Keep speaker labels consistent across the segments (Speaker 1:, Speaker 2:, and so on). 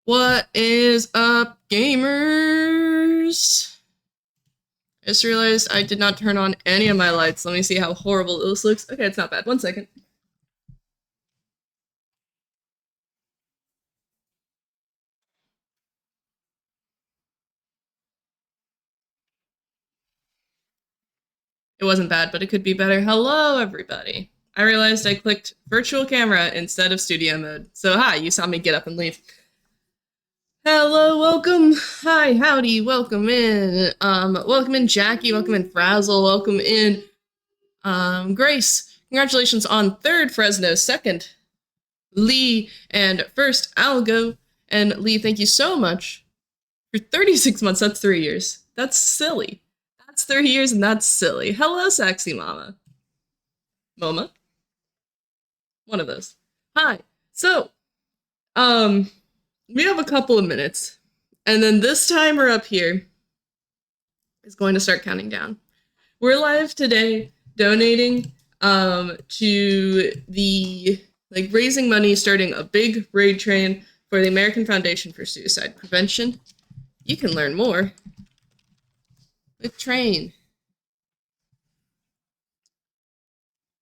Speaker 1: What is up, gamers? I just realized I did not turn on any of my lights. Let me see how horrible this looks. Okay, it's not bad. 1 second. It wasn't bad, but it could be better. Hello, everybody. I realized I clicked virtual camera instead of studio mode. So hi, you saw me get up and leave. Hello, welcome. Hi, howdy, welcome in. Welcome in Jackie, welcome in Frazzle, welcome in Grace. Congratulations on 3rd Fresno, 2nd Lee, and 1st Algo. And Lee, thank you so much for 36 months. That's 3 years. That's silly. That's 30 years and that's silly. Hello, sexy mama. Moma? One of those. Hi. So, we have a couple of minutes. And then this timer up here is going to start counting down. We're live today donating to the raising money, starting a big raid train for the American Foundation for Suicide Prevention. You can learn more with Train.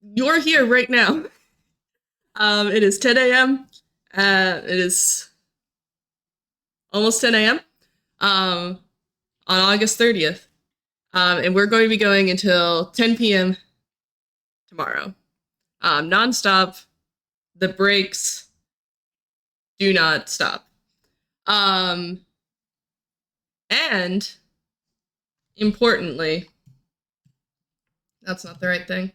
Speaker 1: You're here right now. It is 10 a.m. It is almost 10 a.m. On August 30th. And we're going to be going until 10 p.m. tomorrow. Nonstop. The breaks do not stop. And importantly, that's not the right thing.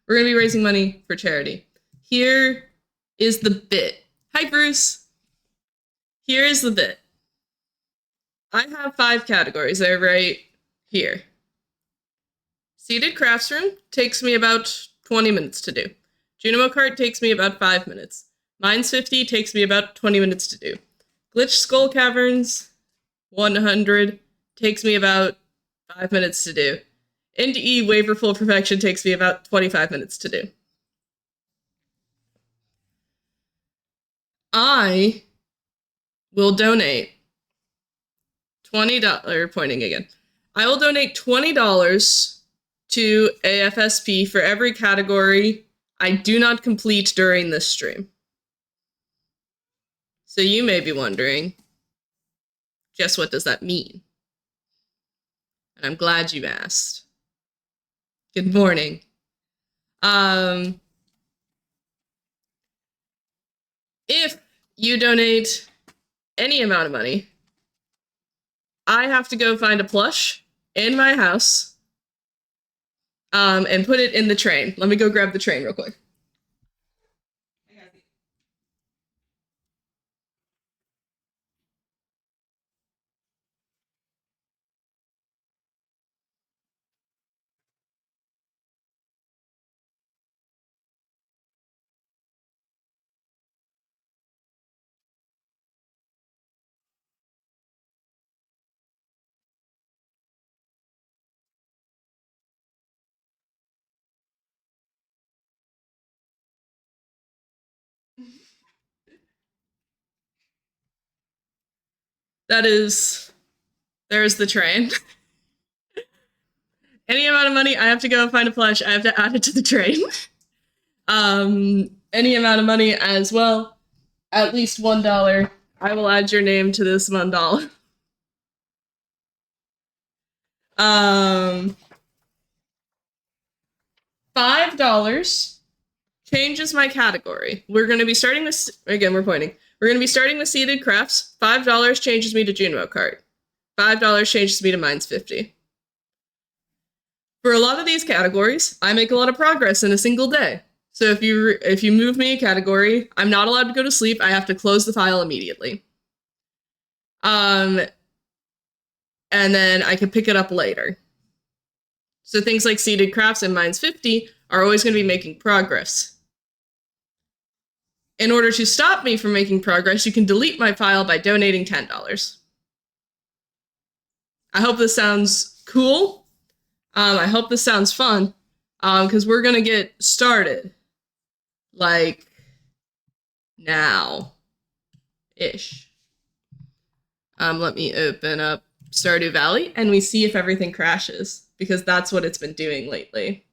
Speaker 1: We're going to be raising money for charity. Here is the bit. Hi, Bruce. Here is the bit. I have 5 categories. They're right here. Seated crafts room takes me about 20 minutes to do. Junimo cart takes me about 5 minutes. Mines 50 takes me about 20 minutes to do. Glitch skull caverns 100 takes me about 5 minutes to do. NDE waiver full perfection takes me about 25 minutes to do. I will donate $20, pointing again. I will donate $20 to AFSP for every category I do not complete during this stream. So you may be wondering, just what does that mean? And I'm glad you asked. Good morning. If you donate any amount of money, I have to go find a plush in my house and put it in the train. Let me go grab the train real quick. There's the train. Any amount of money, I have to go find a plush. I have to add it to the train. Any amount of money as well, at least $1. I will add your name to this $1. $5 changes my category. We're going to be starting this, again, we're pointing. We're going to be starting with seated crafts. $5 changes me to Junimo cart. $5 changes me to Mines 50. For a lot of these categories, I make a lot of progress in a single day. So if you move me a category, I'm not allowed to go to sleep. I have to close the file immediately. And then I can pick it up later. So things like seated crafts and Mines 50 are always going to be making progress. In order to stop me from making progress, you can delete my file by donating $10. I hope this sounds cool. I hope this sounds fun, because we're going to get started, like, now-ish. Let me open up Stardew Valley and we see if everything crashes, because that's what it's been doing lately.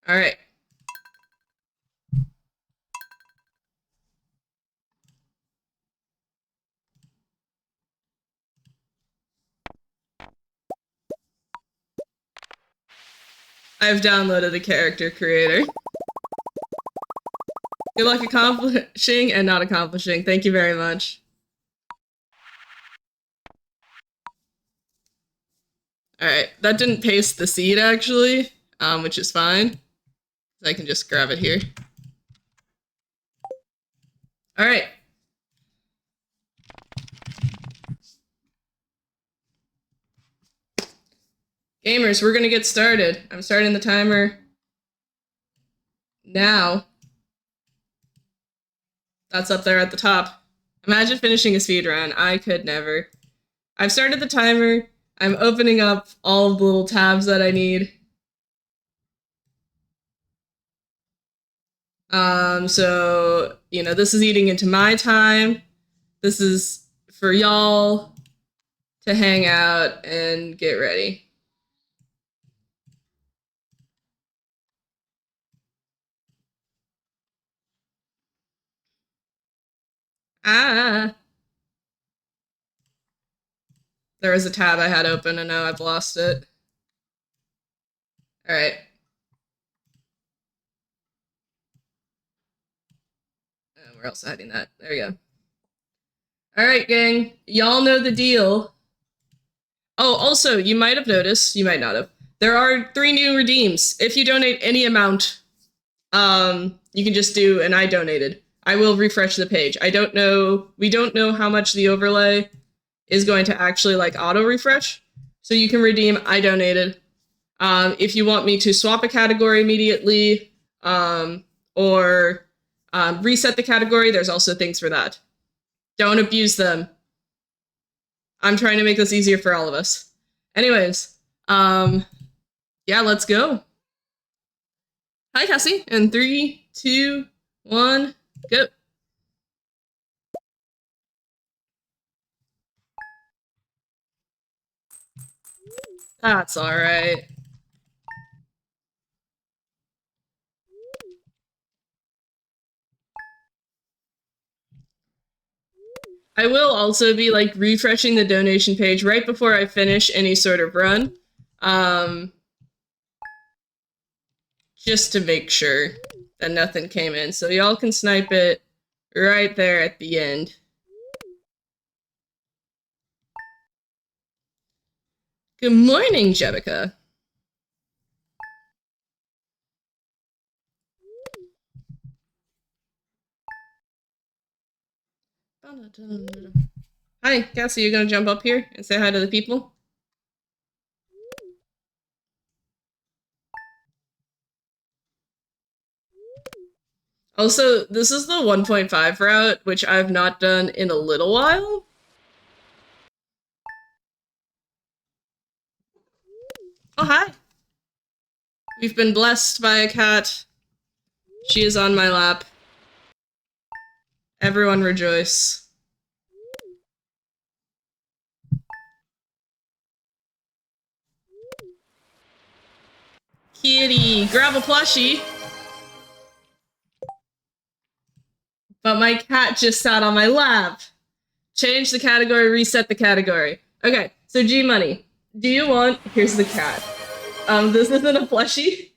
Speaker 1: All right. I've downloaded a character creator. Good luck accomplishing and not accomplishing. Thank you very much. Alright, that didn't paste the seed actually, which is fine. I can just grab it here. Alright. Gamers, we're gonna get started. I'm starting the timer now. That's up there at the top. Imagine finishing a speedrun. I could never. I've started the timer. I'm opening up all of the little tabs that I need. So, you know, this is eating into my time. This is for y'all to hang out and get ready. Ah. There was a tab I had open and now I've lost it. All right. Where else hiding that? There we go. All right, gang. Y'all know the deal. Oh, also, you might have noticed, you might not have, there are 3 new redeems. If you donate any amount, you can just do an I donated. I will refresh the page. I don't know, we don't know how much the overlay is going to actually like auto refresh. So you can redeem I donated. If you want me to swap a category immediately, or reset the category, there's also things for that. Don't abuse them. I'm trying to make this easier for all of us. Anyways, yeah, let's go. Hi, Cassie. And 3, 2, 1, go. That's all right. I will also be like refreshing the donation page right before I finish any sort of run. Just to make sure that nothing came in. So y'all can snipe it right there at the end. Good morning, Jebica. Hi, Cassie, you gonna jump up here and say hi to the people? Also, this is the 1.5 route, which I've not done in a little while. Oh, hi. We've been blessed by a cat. She is on my lap. Everyone rejoice. Kitty, grab a plushie. But my cat just sat on my lap. Change the category, reset the category. Okay, so G-Money, do you want... Here's the cat. This isn't a plushie,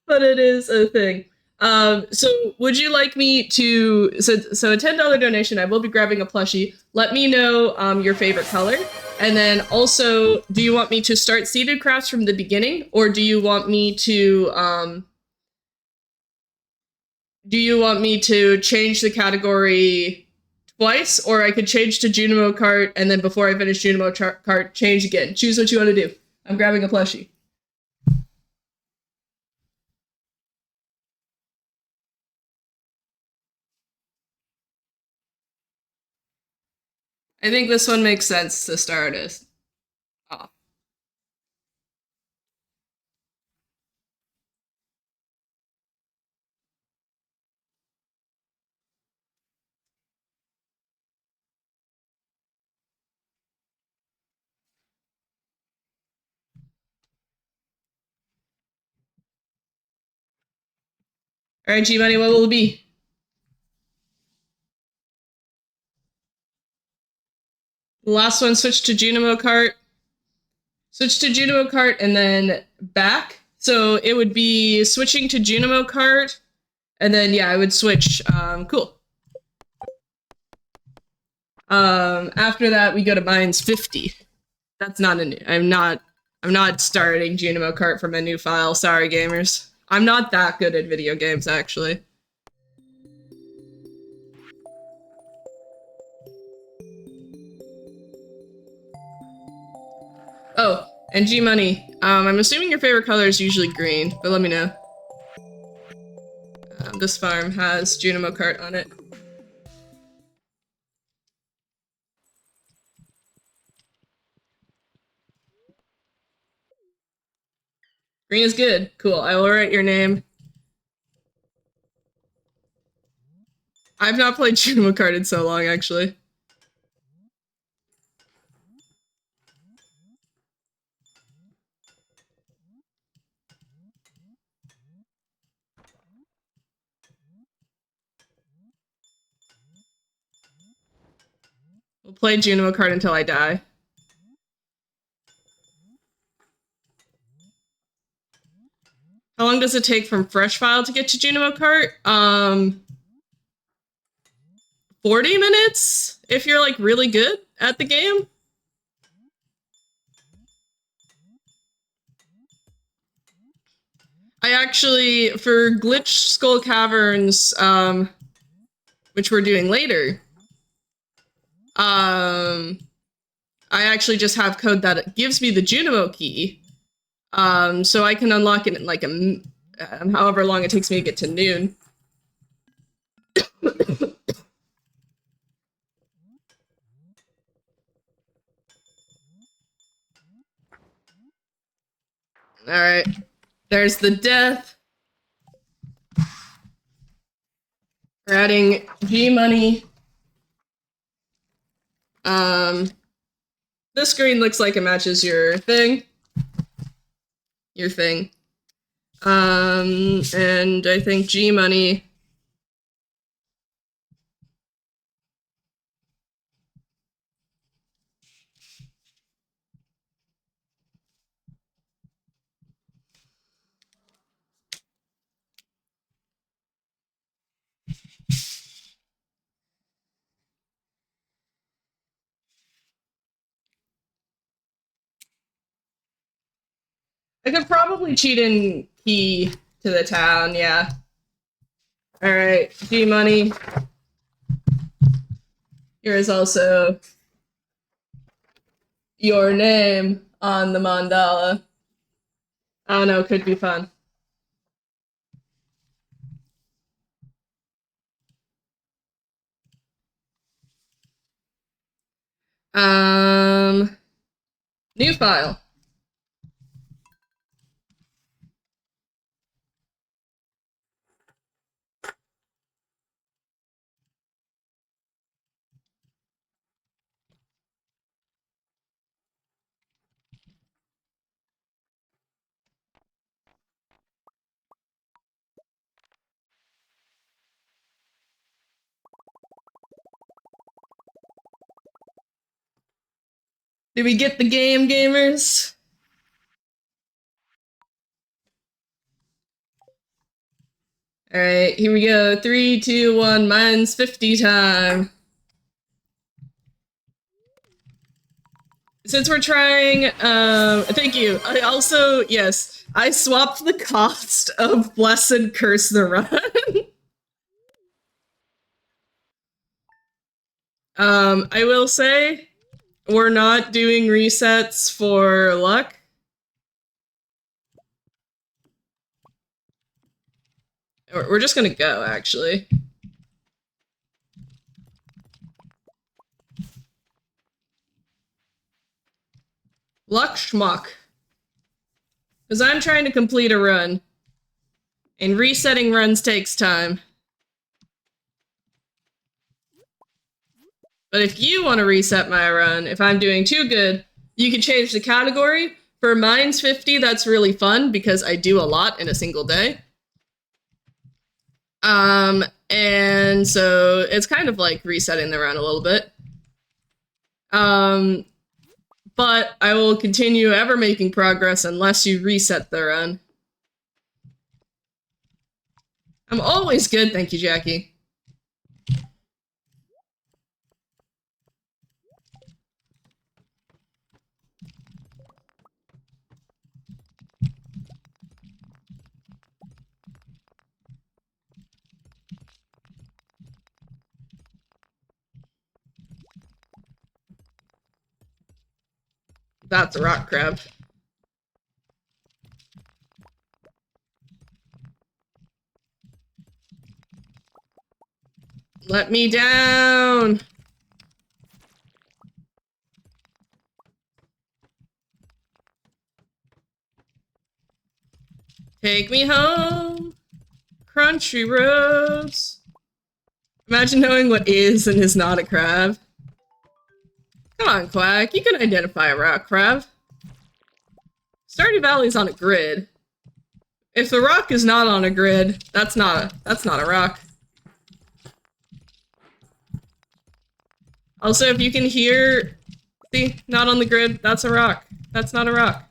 Speaker 1: but it is a thing. So would you like me to... So a $10 donation, I will be grabbing a plushie. Let me know your favorite color. And then also, do you want me to start seeded crafts from the beginning? Or do you want me to... change the category twice, or I could change to Junimo Kart, and then before I finish Junimo Kart, change again. Choose what you want to do. I'm grabbing a plushie. I think this one makes sense to start as off. All right, G-Money, what will it be? The last one, switch to Junimo Kart. Switch to Junimo Kart and then back. So it would be switching to Junimo Kart, and then yeah, I would switch. Cool. After that, we go to mines 50. That's not a new. I'm not starting Junimo Kart from a new file. Sorry, gamers. I'm not that good at video games, actually. Oh, and G-Money. I'm assuming your favorite color is usually green, but let me know. This farm has Junimo Kart on it. Green is good. Cool. I will write your name. I've not played Junimo Kart in so long, actually. We'll play Junimo Kart until I die. How long does it take from fresh file to get to Junimo Kart? 40 minutes if you're like really good at the game. I actually, for Glitch Skull Caverns, which we're doing later, I actually just have code that gives me the Junimo key, so I can unlock it in like however long it takes me to get to noon. All right, there's the death. We're adding G-Money. This screen looks like it matches your thing. And I think G-Money. I could probably cheat in key to the town, yeah. Alright, G-Money. Here is also your name on the mandala. I don't know, could be fun. New file. Did we get the game, gamers? Alright, here we go. 3, 2, 1, mine's 50 time. Since we're trying, thank you. I also, yes, I swapped the cost of Bless and Curse the Run. I will say, we're not doing resets for luck. We're just gonna go, actually. Luck schmuck. Because I'm trying to complete a run. And resetting runs takes time. But if you want to reset my run, if I'm doing too good, you can change the category. For mine's 50, that's really fun because I do a lot in a single day. And so it's kind of like resetting the run a little bit. But I will continue ever making progress unless you reset the run. I'm always good, thank you, Jackie. That's a rock crab. Let me down! Take me home! Crunchy roads! Imagine knowing what is and is not a crab. Come on, Quack, you can identify a rock crab. Stardew Valley's on a grid. If the rock is not on a grid, that's not a rock. Also, if you can hear... See, not on the grid, that's a rock. That's not a rock.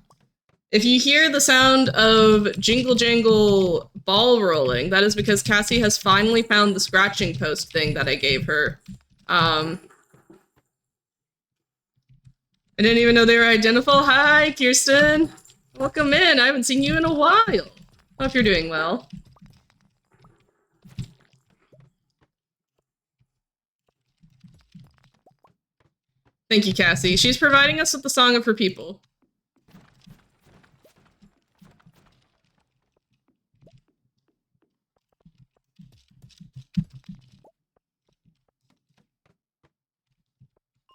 Speaker 1: If you hear the sound of jingle jangle ball rolling, that is because Cassie has finally found the scratching post thing that I gave her. I didn't even know they were identical. Hi, Kirsten! Welcome in, I haven't seen you in a while. Hope you're doing well. Thank you, Cassie. She's providing us with the song of her people.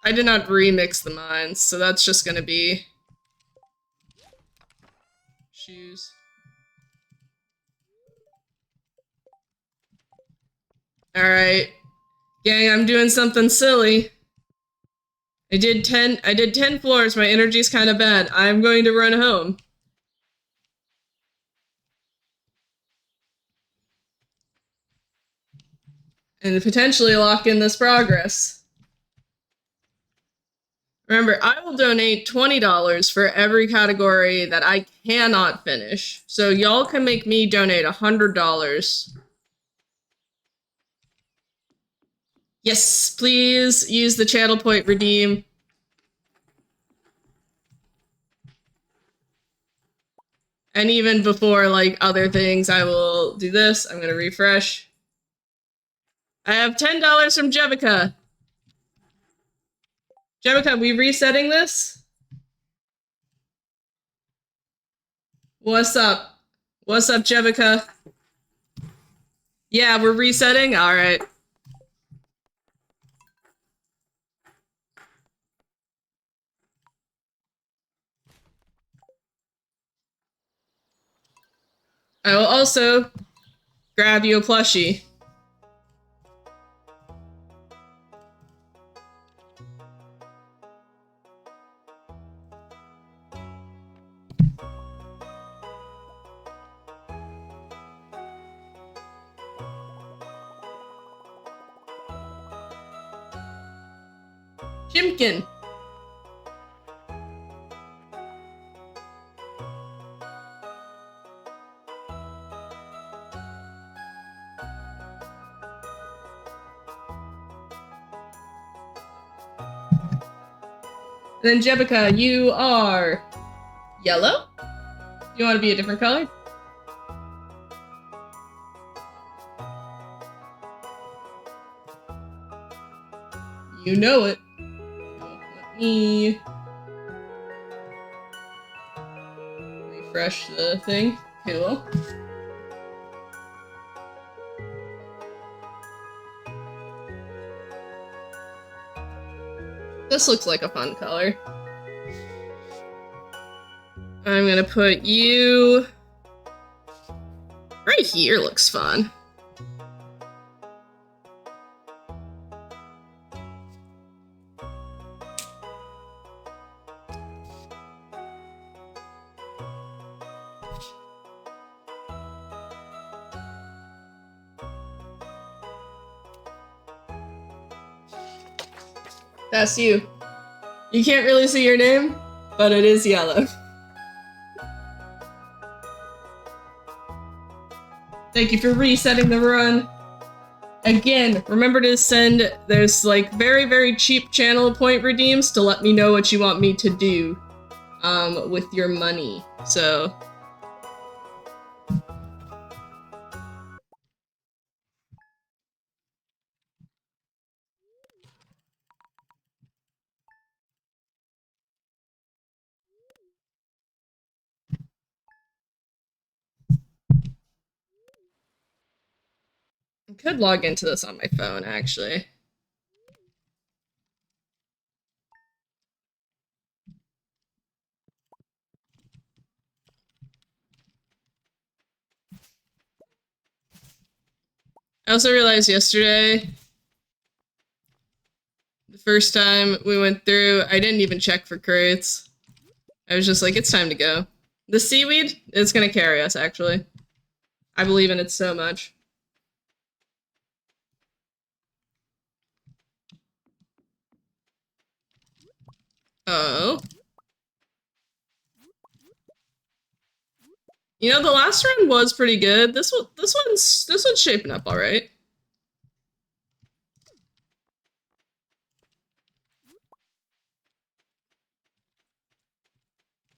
Speaker 1: I did not remix the mines, so that's just gonna be... shoes. Alright. Gang, I'm doing something silly. I did 10 floors, my energy's kinda bad. I'm going to run home. And potentially lock in this progress. Remember, I will donate $20 for every category that I cannot finish. So y'all can make me donate $100. Yes, please use the channel point redeem. And even before, like, other things, I will do this. I'm gonna refresh. I have $10 from Jevica. Jevica, we resetting this? What's up? What's up, Jevica? Yeah, we're resetting? Alright. I will also grab you a plushie. Jimkin. And then Jebica, you are yellow? You want to be a different color? You know it. Let me refresh the thing. Cool. This looks like a fun color. I'm gonna put you right here. Looks fun. That's you. You can't really see your name, but it is yellow. Thank you for resetting the run. Again, remember to send those like very, very cheap channel point redeems to let me know what you want me to do with your money. So I could log into this on my phone, actually. I also realized yesterday, the first time we went through, I didn't even check for crates. I was just like, it's time to go. The seaweed is gonna carry us, actually. I believe in it so much. Oh. You know, the last run was pretty good. This one's shaping up all right.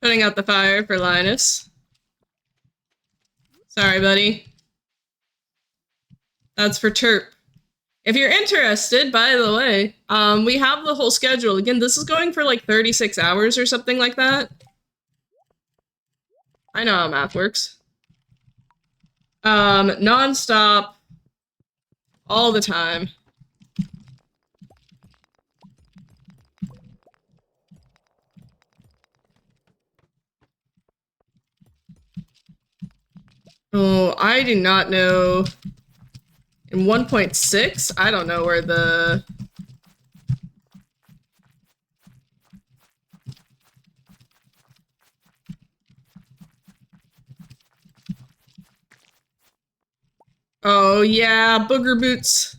Speaker 1: Putting out the fire for Linus. Sorry, buddy. That's for Terp. If you're interested, by the way, we have the whole schedule. Again, this is going for like 36 hours or something like that. I know how math works. Non-stop, all the time. Oh, I do not know. In 1.6, I don't know where the... Oh, yeah, booger boots.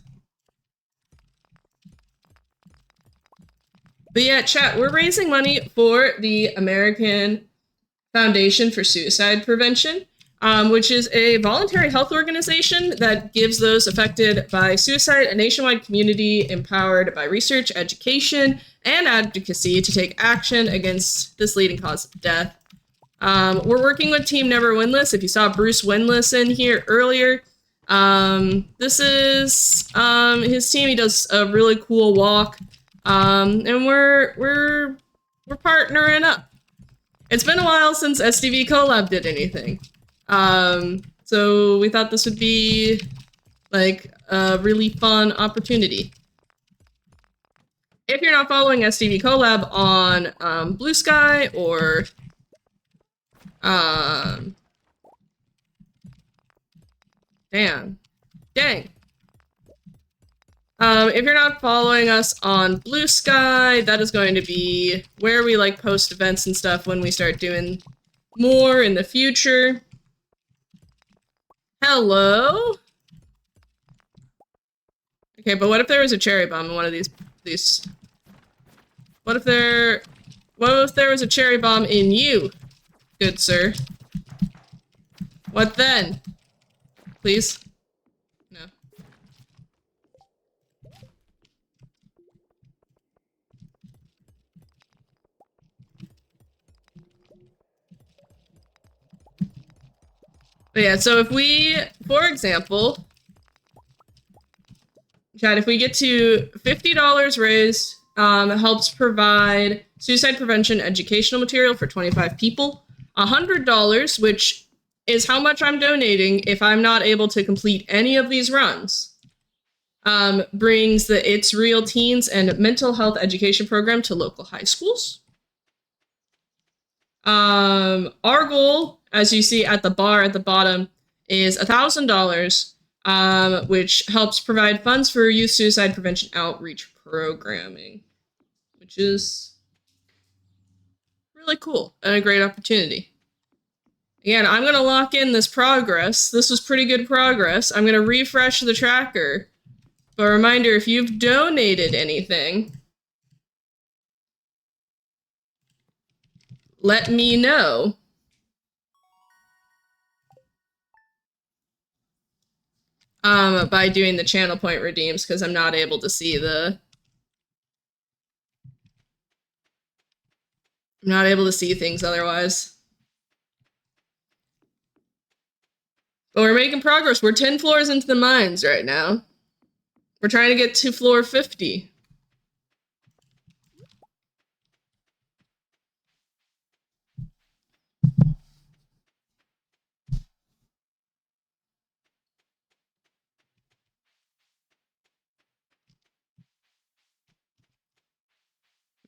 Speaker 1: But yeah, chat, we're raising money for the American Foundation for Suicide Prevention, which is a voluntary health organization that gives those affected by suicide a nationwide community empowered by research, education, and advocacy to take action against this leading cause of death. We're working with Team Never Winless. If you saw Bruce Winless in here earlier, this is his team. He does a really cool walk, and we're partnering up. It's been a while since SDV Collab did anything, so we thought this would be like a really fun opportunity. If you're not following SDV Collab on Blue Sky or dang. If you're not following us on Blue Sky, that is going to be where we like post events and stuff when we start doing more in the future. Hello? Okay, but what if there was a cherry bomb in one of these? What if there was a cherry bomb in you, good sir? What then? Please? No. But yeah, so if we, for example, Chad, if we get to $50 raised, helps provide suicide prevention educational material for 25 people. $100, which is how much I'm donating if I'm not able to complete any of these runs, brings the It's Real Teens and Mental Health Education program to local high schools. Our goal, as you see at the bar at the bottom, is $1,000, which helps provide funds for youth suicide prevention outreach programming, which is really cool and a great opportunity. Again, I'm going to lock in this progress. This was pretty good progress. I'm going to refresh the tracker. But reminder, if you've donated anything, let me know. By doing the channel point redeems, because I'm not able to see the... I'm not able to see things otherwise. But we're making progress. We're 10 floors into the mines right now. We're trying to get to floor 50.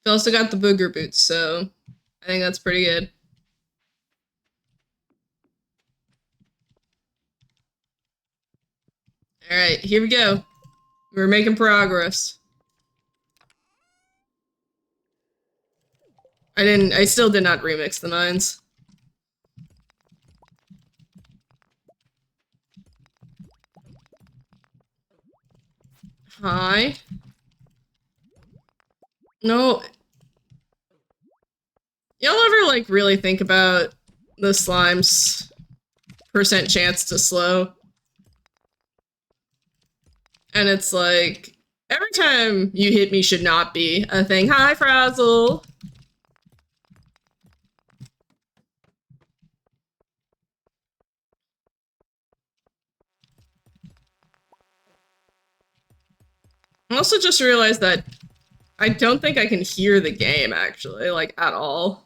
Speaker 1: We've also got the booger boots, so I think that's pretty good. All right, here we go. We're making progress. I still did not remix the mines. Hi. No. Y'all ever, like, really think about the slime's percent chance to slow? And it's like, every time you hit me should not be a thing. Hi, Frazzle! I also just realized that I don't think I can hear the game, actually, like, at all.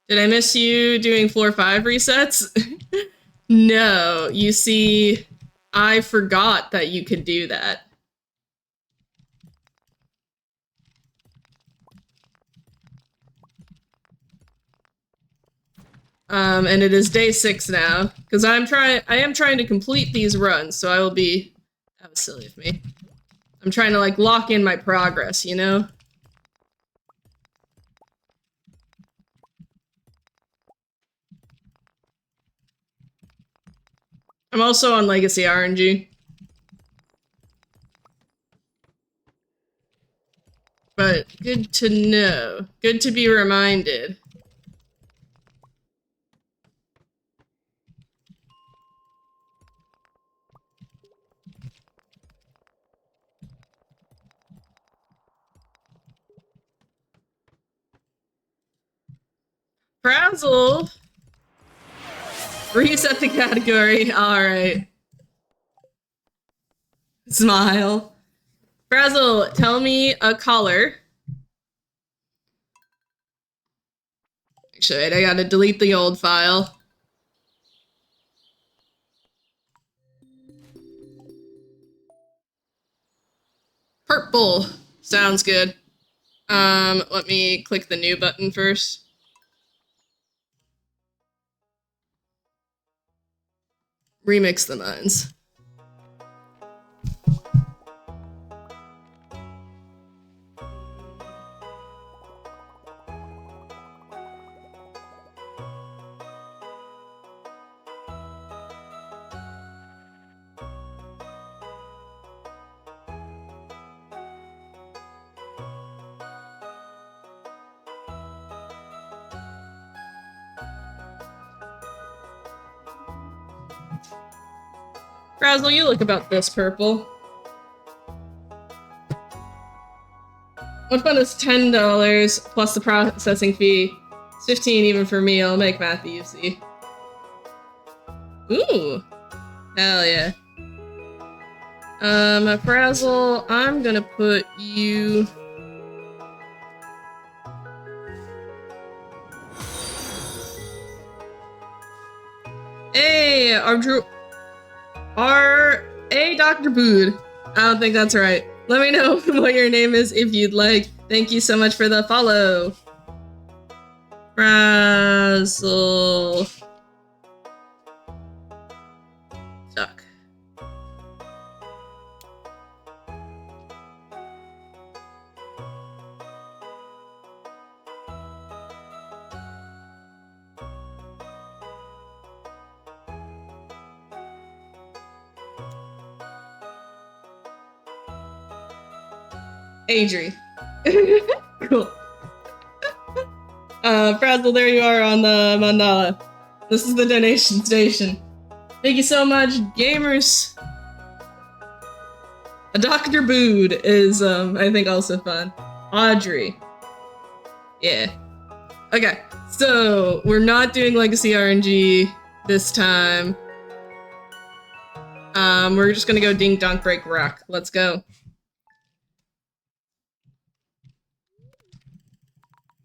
Speaker 1: Did I miss you doing floor 5 resets? No, you see, I forgot that you could do that. And it is day 6 now, because I am trying to complete these runs, so I will be... That was silly of me. I'm trying to, like, lock in my progress, you know? I'm also on Legacy RNG. But good to know. Good to be reminded. Frazzle! Reset the category. Alright. Smile. Frazzle, tell me a color. Actually, I gotta delete the old file. Purple. Sounds good. Let me click the new button first. Remix the mines. Frazzle, you look about this purple. What fun is $10 plus the processing fee? It's $15 even for me. I'll make math easy. Ooh. Hell yeah. Frazzle, I'm gonna put you... Hey, Hey, Dr. Bood. I don't think that's right. Let me know what your name is if you'd like. Thank you so much for the follow. Frazzle. Duck. Adri. Cool. Frazzle, there you are on the mandala. This is the donation station. Thank you so much, gamers. A Dr. Bood is, I think also fun. Audrey. Yeah. Okay, so we're not doing Legacy RNG this time. We're just gonna go Dink Donk Break Rock. Let's go.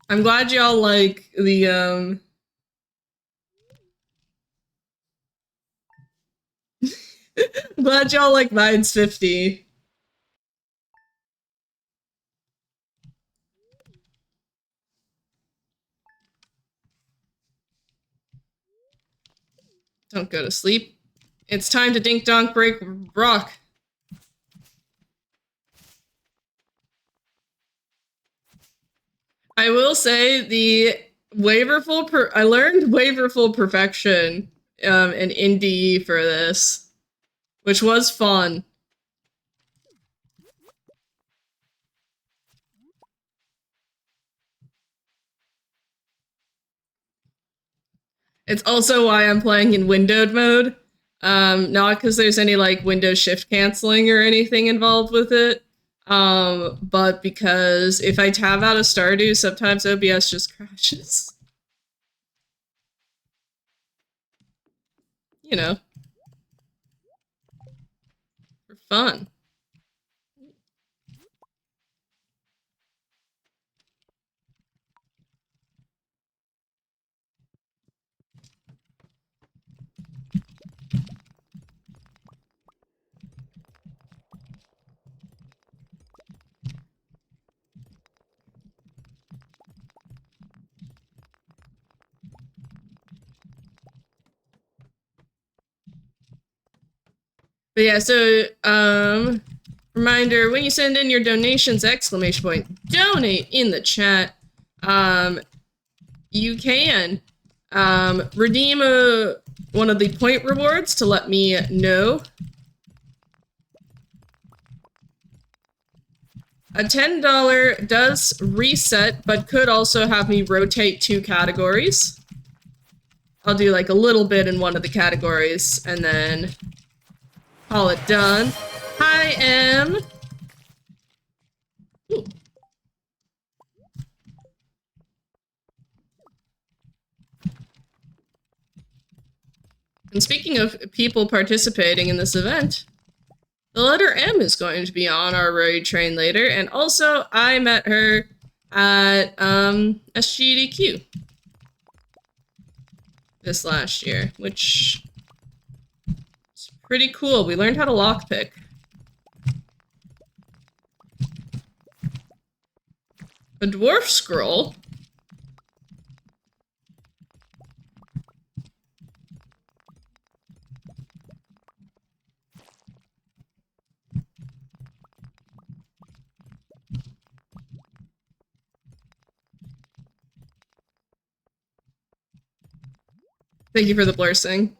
Speaker 1: I'm glad y'all like the, I'm glad y'all like Mine's 50. Don't go to sleep. It's time to Dink Donk Break Rock. I will say the I learned Waverful Perfection in Indie for this, which was fun. It's also why I'm playing in windowed mode. Not because there's any like window shift canceling or anything involved with it, but because if I tab out of Stardew, sometimes OBS just crashes. You know, for fun. But yeah, so, reminder, when you send in your donations, ! Donate in the chat. You can, redeem one of the point rewards to let me know. A $10 does reset, but could also have me rotate 2 categories. I'll do like a little bit in one of the categories, and then call it done. Hi, M. Ooh. And speaking of people participating in this event, the letter M is going to be on our raid train later, and also I met her at SGDQ this last year, which is pretty cool. We learned how to lockpick. A dwarf scroll? Thank you for the blessing.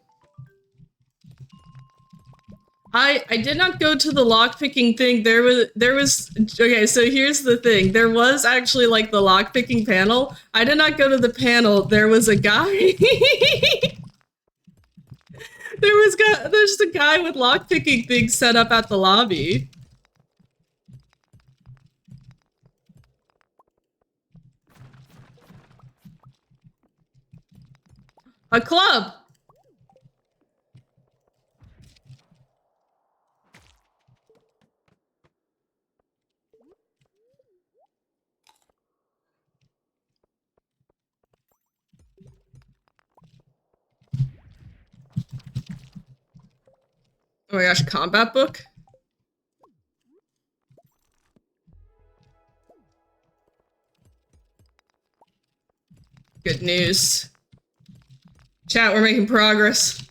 Speaker 1: I did not go to the lockpicking thing. There was okay, so here's the thing. There was actually like the lockpicking panel. I did not go to the panel. There was a guy. There's a guy with lockpicking things set up at the lobby. A club. Oh my gosh, combat book? Good news. Chat, we're making progress.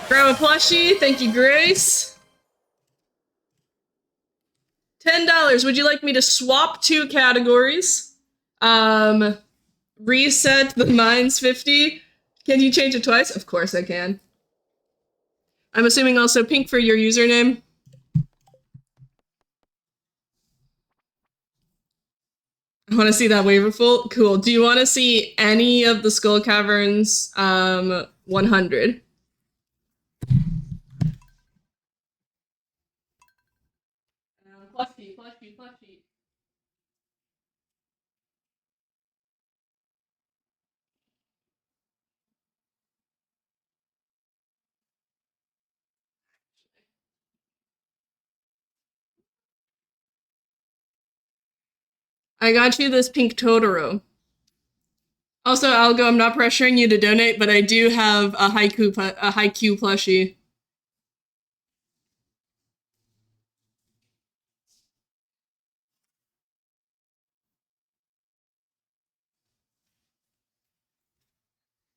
Speaker 1: Grab a plushie, thank you, Grace. $10. Would you like me to swap 2 categories? Reset the mines 50. Can you change it twice? Of course I can. I'm assuming also pink for your username. I want to see that waiver full. Cool. Do you want to see any of the Skull Caverns 100? Plushie. I got you this pink Totoro. Also, Algo, I'm not pressuring you to donate, but I do have a haiku plushie.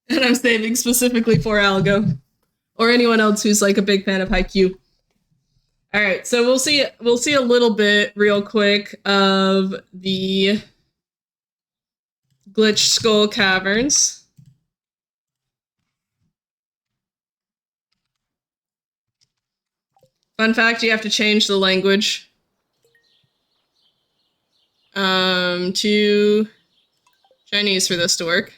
Speaker 1: And I'm saving specifically for Algo. Or anyone else who's like a big fan of haiku. Alright, so we'll see a little bit real quick of the glitched skull caverns. Fun fact, you have to change the language to Chinese for this to work.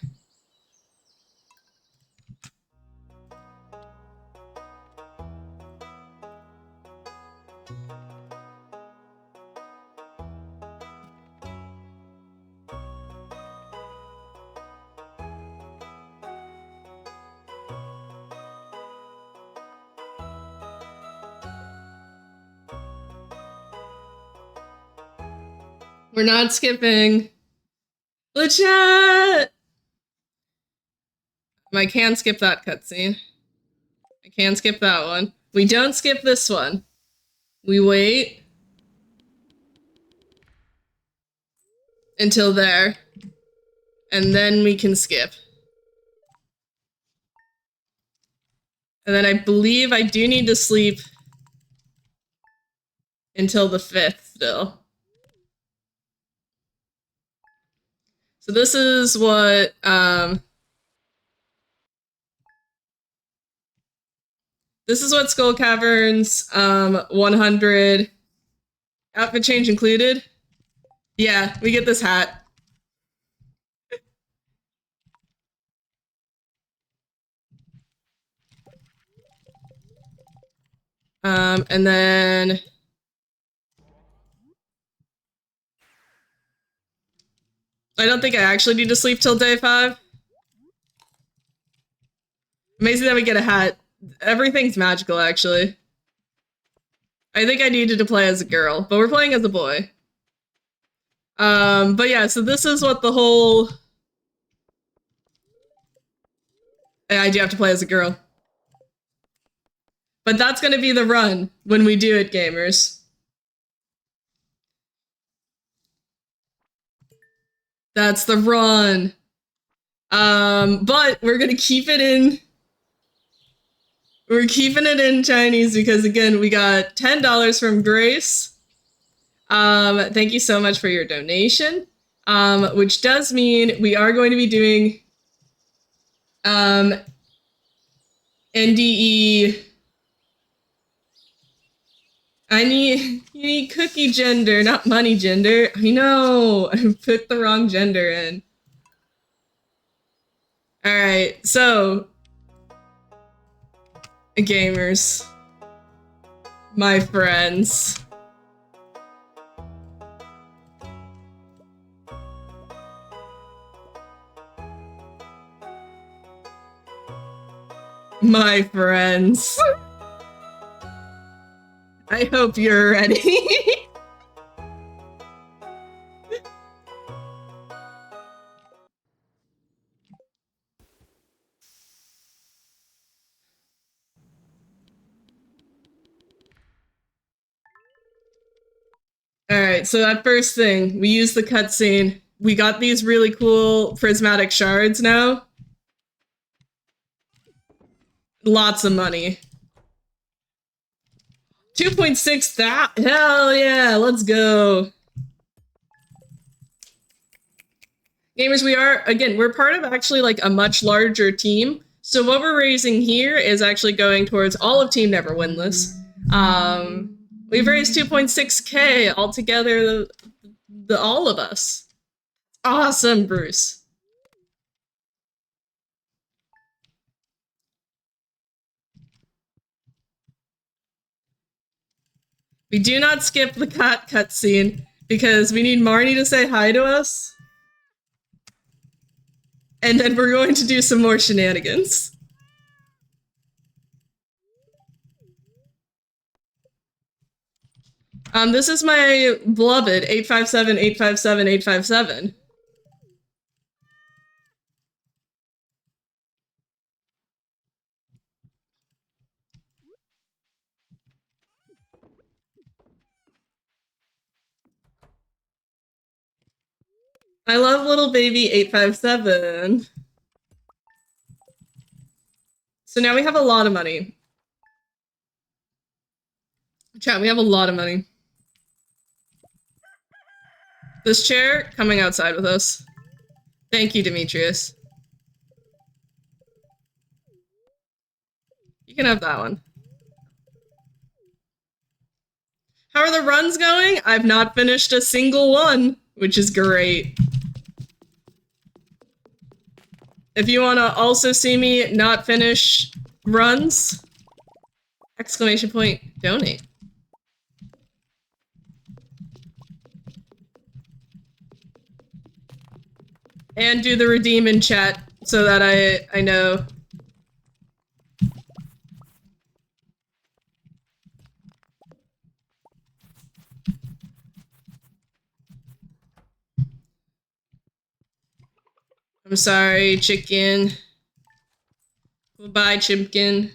Speaker 1: We're not skipping. Legit! I can skip that cutscene. I can skip that one. We don't skip this one. We wait until there. And then we can skip. And then I believe I do need to sleep until the 5th still. So this is what Skull Caverns 100 outfit change included. Yeah, we get this hat. And then I don't think I actually need to sleep till day 5. Amazing that we get a hat. Everything's magical, actually. I think I needed to play as a girl, but we're playing as a boy. But yeah, so this is what the whole... I do have to play as a girl. But that's gonna be the run when we do it, gamers. That's the run. But we're gonna keep it in... We're keeping it in Chinese because, again, we got $10 from Grace. Thank you so much for your donation. Which does mean we are going to be doing NDE. You need cookie gender, not money gender. I know, I put the wrong gender in. Alright, so gamers, my friends. My friends. I hope you're ready. Alright, so that first thing, we used the cutscene. We got these really cool prismatic shards now. Lots of money. 2.6 that? Hell yeah, let's go. Gamers, we're part of actually like a much larger team. So what we're raising here is actually going towards all of Team Never Winless. We've raised 2.6K altogether, all of us. Awesome, Bruce. We do not skip the cat cutscene because we need Marnie to say hi to us. And then we're going to do some more shenanigans. This is my beloved 857, 857, 857. I love little baby 857. So now we have a lot of money. Chat, we have a lot of money. This chair coming outside with us. Thank you, Demetrius. You can have that one. How are the runs going? I've not finished a single one, which is great. If you want to also see me not finish runs, exclamation point, donate. And do the redeem in chat so that I know. I'm sorry, chicken. Goodbye, Chimpkin.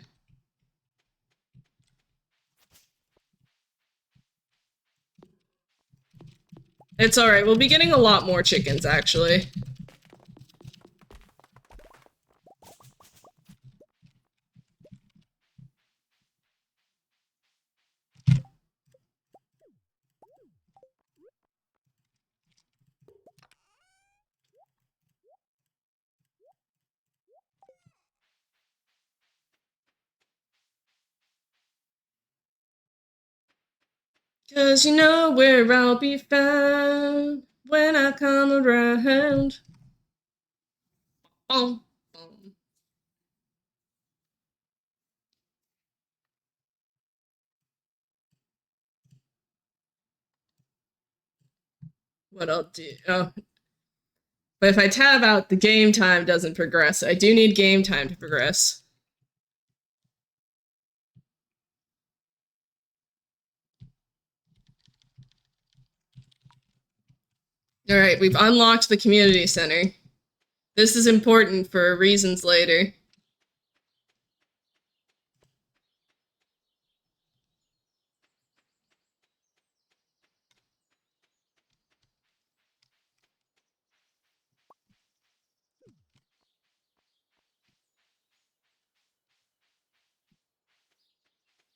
Speaker 1: It's alright, we'll be getting a lot more chickens, actually. Cause you know where I'll be found when I come around. Boom, boom. What I'll do. Oh. But if I tab out, the game time doesn't progress. I do need game time to progress. Alright, we've unlocked the community center. This is important for reasons later.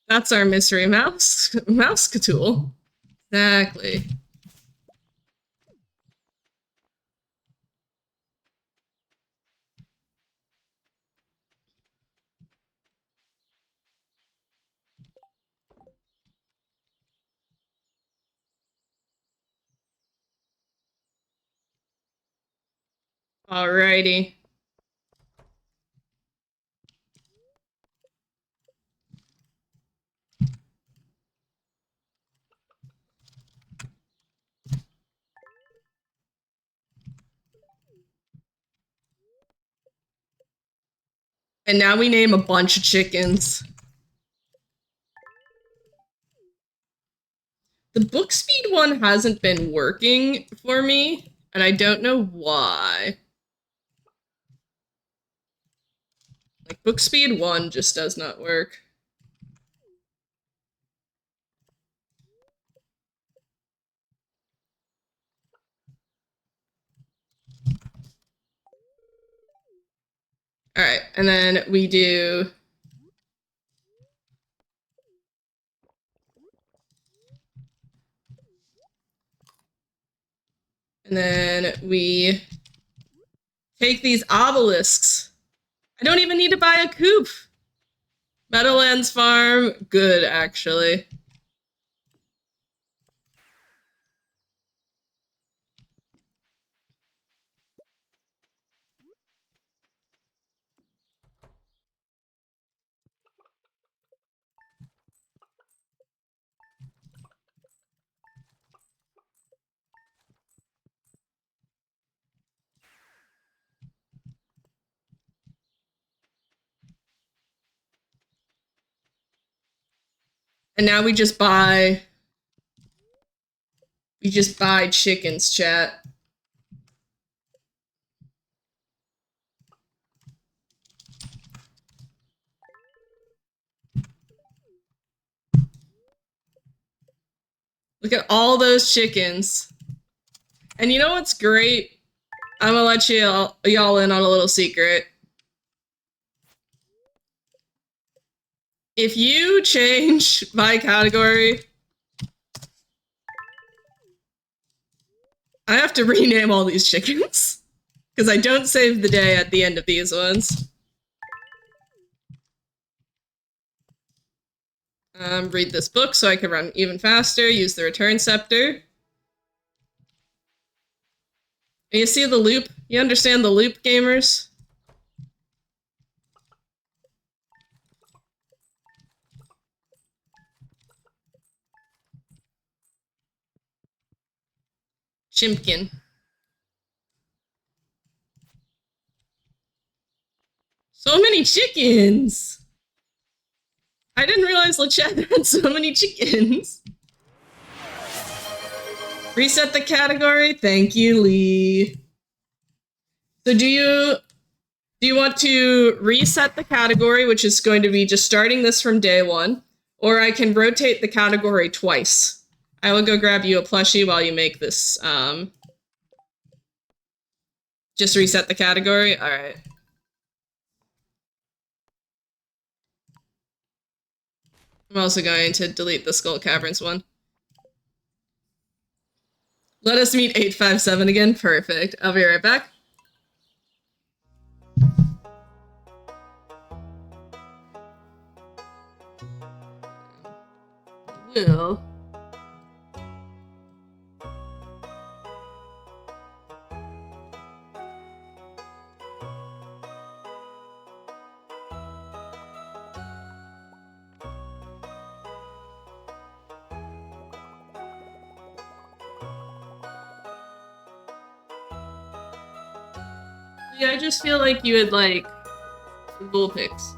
Speaker 1: That's our mystery mouse tool. Exactly. Alrighty. And now we name a bunch of chickens. The book speed one hasn't been working for me, and I don't know why. Like, book speed 1 just does not work. All right, and then we do... And then we take these obelisks. I don't even need to buy a coop. Meadowlands Farm, good, actually. And now we just buy chickens, chat. Look at all those chickens. And you know what's great? I'm gonna let y'all in on a little secret. If you change my category, I have to rename all these chickens. Because I don't save the day at the end of these ones. Read this book so I can run even faster, use the return scepter. And you see the loop? You understand the loop, gamers? Chimpkin. So many chickens! I didn't realize LeChat had so many chickens. Reset the category. Thank you, Lee. So do you want to reset the category, which is going to be just starting this from day one, or I can rotate the category twice. I will go grab you a plushie while you make this, just reset the category? Alright. I'm also going to delete the Skull Caverns one. Let us meet 857 again. Perfect. I'll be right back. Will. Yeah, I just feel like you would like bull picks.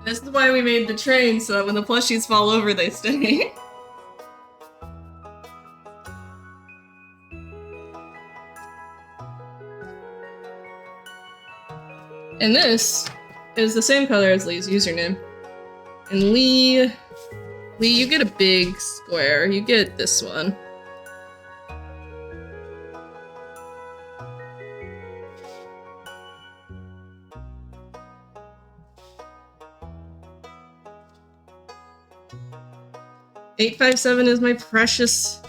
Speaker 1: This is why we made the train, so that when the plushies fall over, they stay. And this is the same color as Lee's username. And Lee, you get a big square. You get this one. $857 is my precious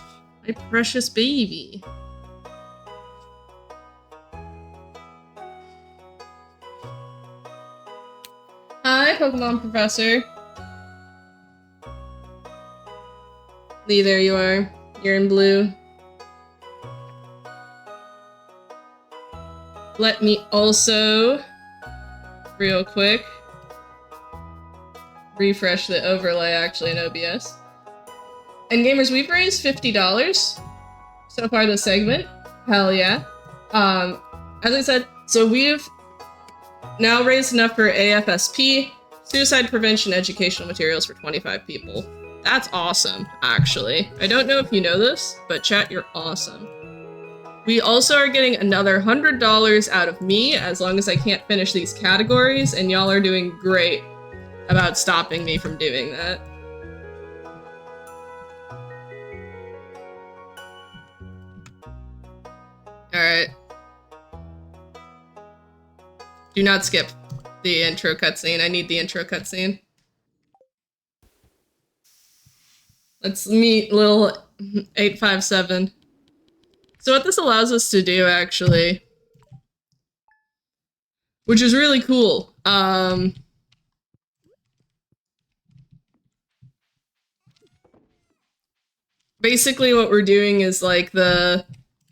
Speaker 1: baby. Hi, Pokemon Professor. Lee, there you are. You're in blue. Let me also, real quick, refresh the overlay actually in OBS. And gamers, we've raised $50 so far this segment. Hell yeah. As I said, so we've now raised enough for AFSP, suicide prevention educational materials for 25 people. That's awesome, actually. I don't know if you know this, but chat, you're awesome. We also are getting another $100 out of me as long as I can't finish these categories, and y'all are doing great about stopping me from doing that. Alright. Do not skip the intro cutscene. I need the intro cutscene. Let's meet little 857. So what this allows us to do, actually, which is really cool, basically what we're doing is, like, the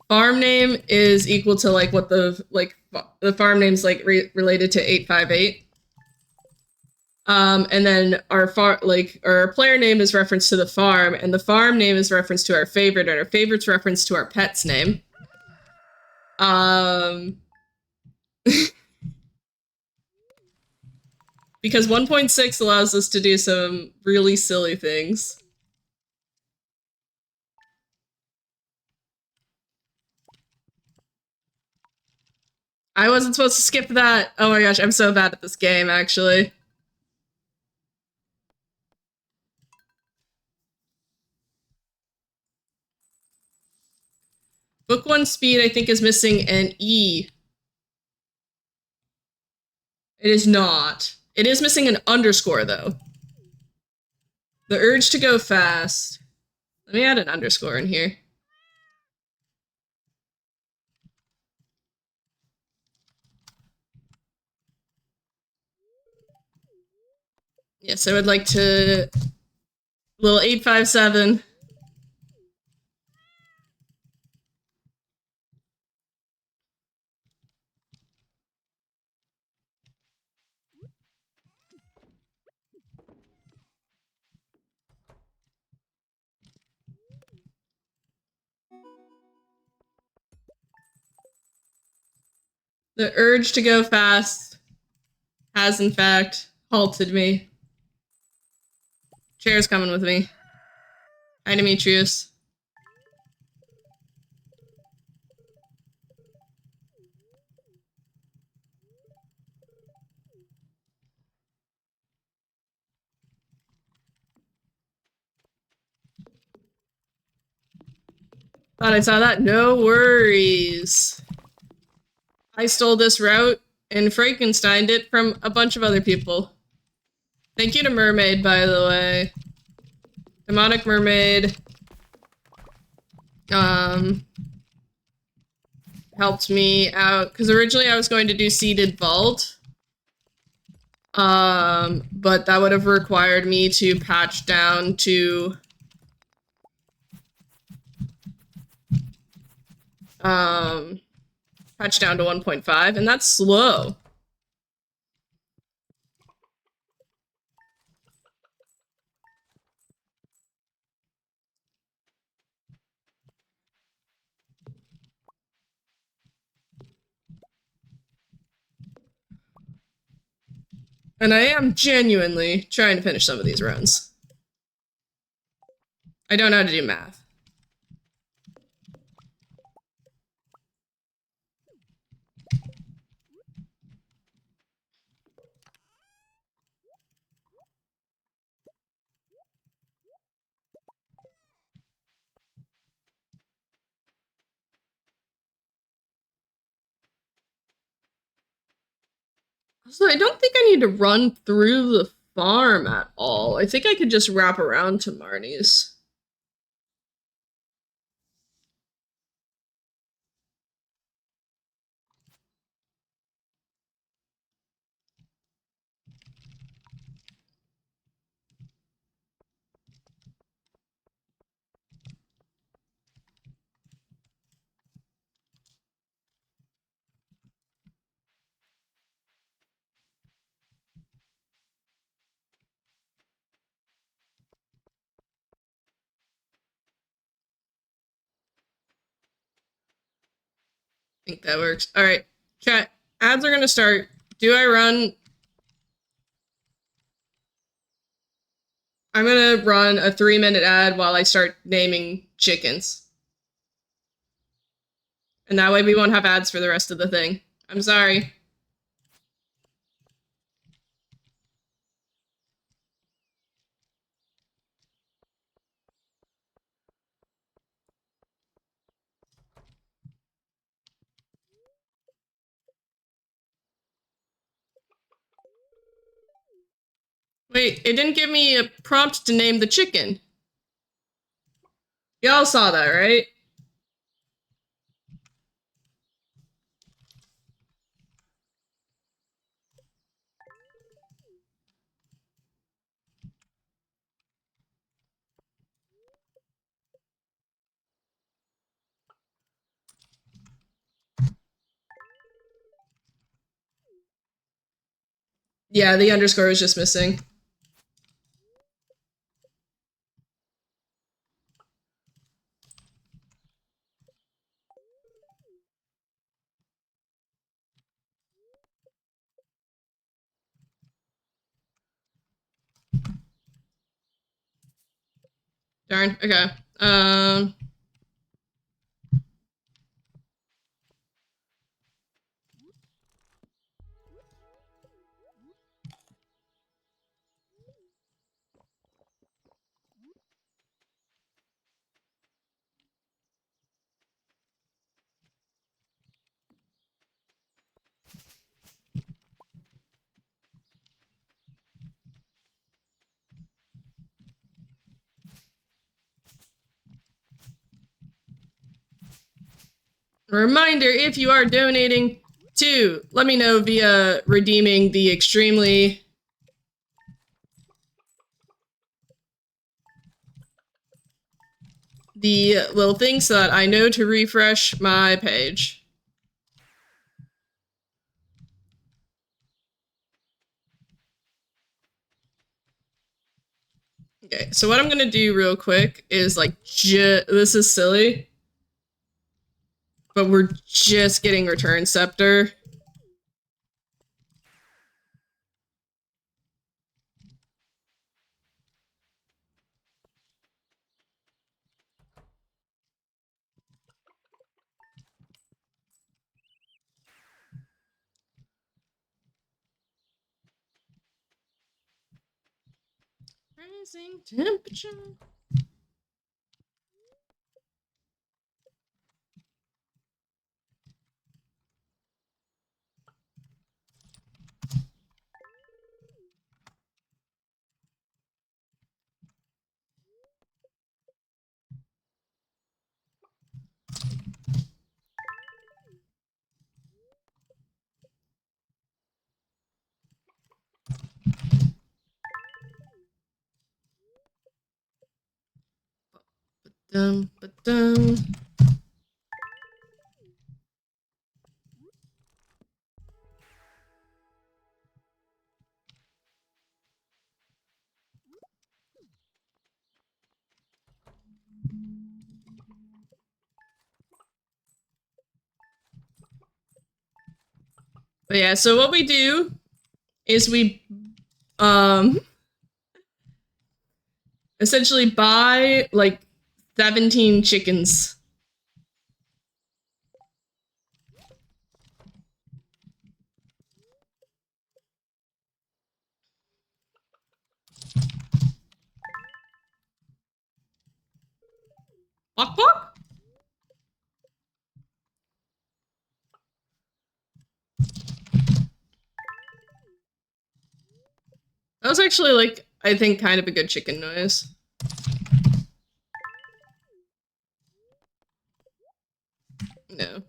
Speaker 1: farm name is equal to, like, what the farm name's, like, related to 858. And then our player name is referenced to the farm, and the farm name is referenced to our favorite, and our favorite's referenced to our pet's name. Because 1.6 allows us to do some really silly things. I wasn't supposed to skip that. Oh my gosh, I'm so bad at this game, actually. Book 1 speed, I think, is missing an E. It is not. It is missing an underscore, though. The urge to go fast. Let me add an underscore in here. Yes, I would like to... Little 857. The urge to go fast has, in fact, halted me. Chair's coming with me. Hi, Demetrius. Thought I saw that. No worries. I stole this route and Frankensteined it from a bunch of other people. Thank you to Mermaid, by the way. Demonic Mermaid. Helped me out. Because originally I was going to do Seeded Vault. But that would have required me to patch down to... patch down to 1.5, and that's slow. And I am genuinely trying to finish some of these runs. I don't know how to do math. So I don't think I need to run through the farm at all. I think I could just wrap around to Marnie's. I think that works. All right, chat. Ads are gonna start. Do I run? I'm gonna run a 3-minute ad while I start naming chickens. And that way we won't have ads for the rest of the thing. I'm sorry. Wait, it didn't give me a prompt to name the chicken. Y'all saw that, right? Yeah, the underscore was just missing. Darn, okay. A reminder, if you are donating to, let me know via redeeming the extremely little thing so that I know to refresh my page. Okay, so what I'm gonna do real quick is like, this is silly, but we're just getting return scepter. Rising temperature. Ba-dum. But yeah, so what we do is we essentially buy like 17 chickens. Walk, walk. That was actually like, I think, kind of a good chicken noise. No.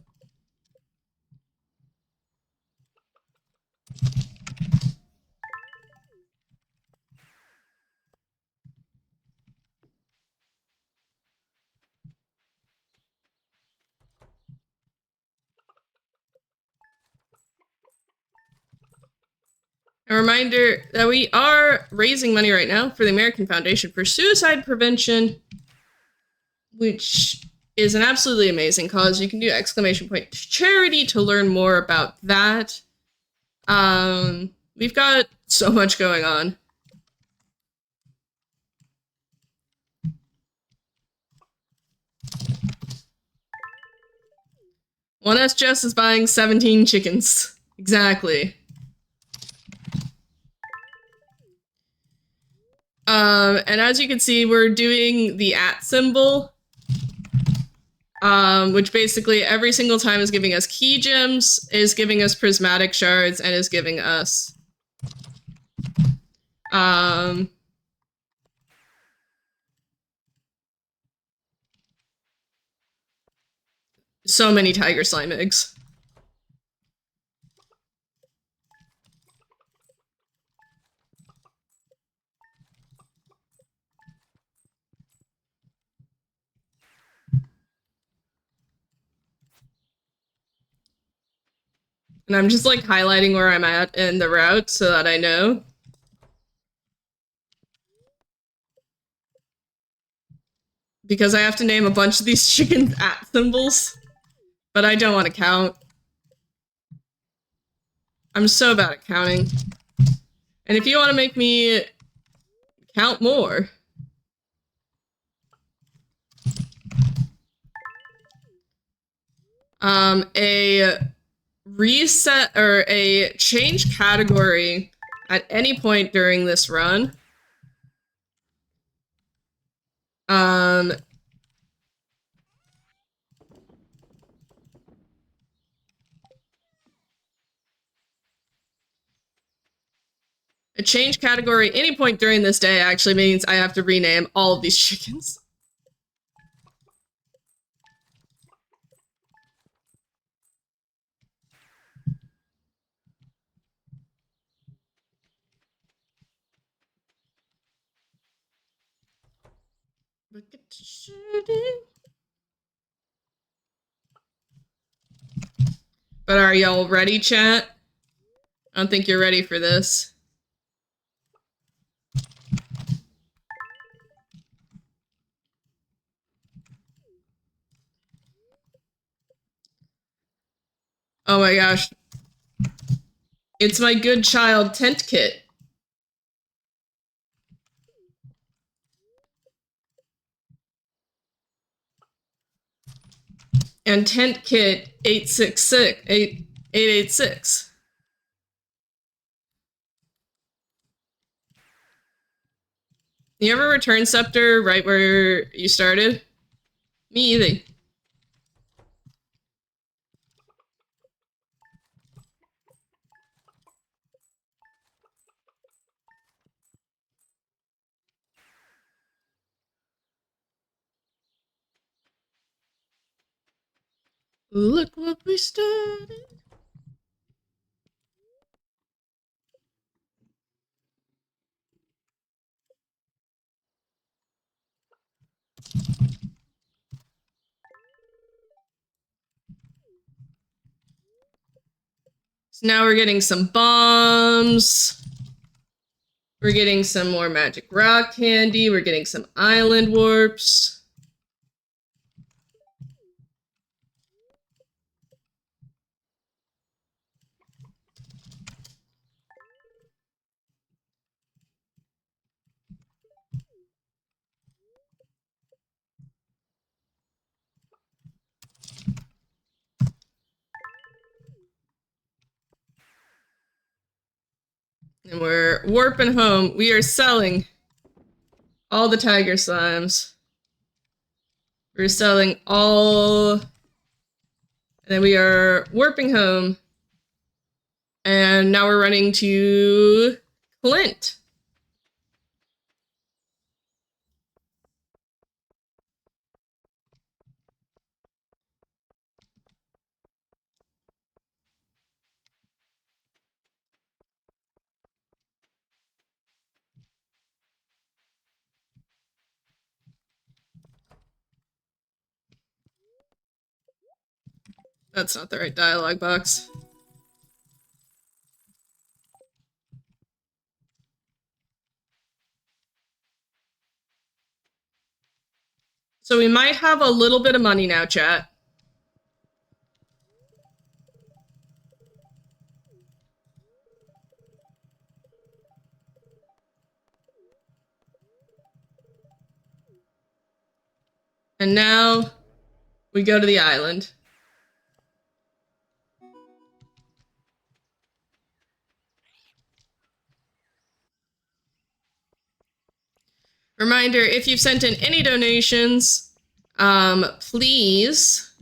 Speaker 1: A reminder that we are raising money right now for the American Foundation for Suicide Prevention, which is an absolutely amazing cause. You can do !charity to learn more about that. We've got so much going on. One S Jess is buying 17 chickens. Exactly. And as you can see, we're doing the @ symbol, which basically every single time is giving us key gems, is giving us prismatic shards, and is giving us So many tiger slime eggs. And I'm just like highlighting where I'm at in the route so that I know. Because I have to name a bunch of these chickens at symbols. But I don't want to count. I'm so bad at counting. And if you want to make me count more, a reset or a change category at any point during this run. A change category any point during this day actually means I have to rename all of these chickens. But are y'all ready, chat? I don't think you're ready for this. Oh my gosh. It's my good child tent kit. And tent kit 886. You ever return scepter right where you started? Me either. Look what we started. So now we're getting some bombs. We're getting some more magic rock candy. We're getting some island warps. And we're warping home. We are selling all the tiger slimes. We're selling all... And then we are warping home. And now we're running to Clint. That's not the right dialogue box. So we might have a little bit of money now, chat. And now we go to the island. Reminder, if you've sent in any donations, please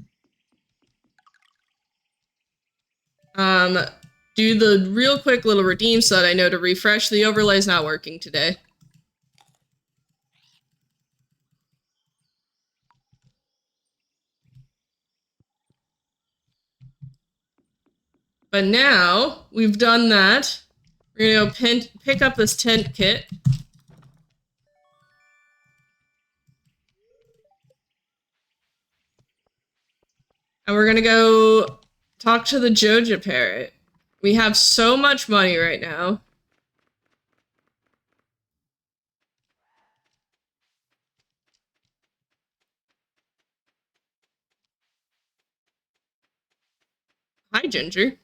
Speaker 1: do the real quick little redeem so that I know to refresh. The overlay's not working today. But now we've done that. We're gonna go pick up this tent kit. And we're gonna go talk to the Joja parrot. We have so much money right now. Hi, Ginger.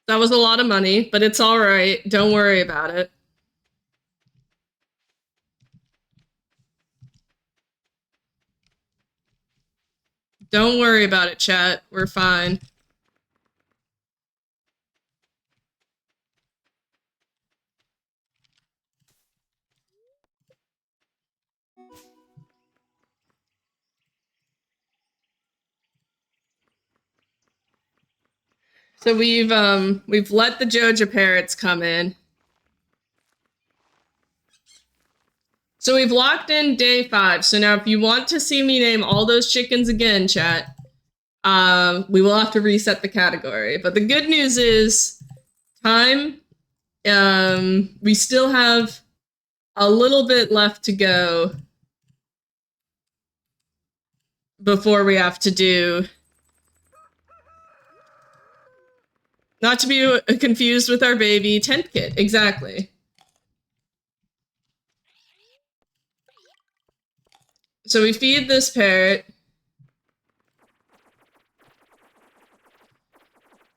Speaker 1: That was a lot of money, but it's all right. Don't worry about it. Don't worry about it, chat. We're fine. So we've let the Joja parrots come in. So we've locked in day 5. So now if you want to see me name all those chickens again, chat, we will have to reset the category. But the good news is time. We still have a little bit left to go before we have to do... Not to be confused with our baby tent kit. Exactly. So we feed this parrot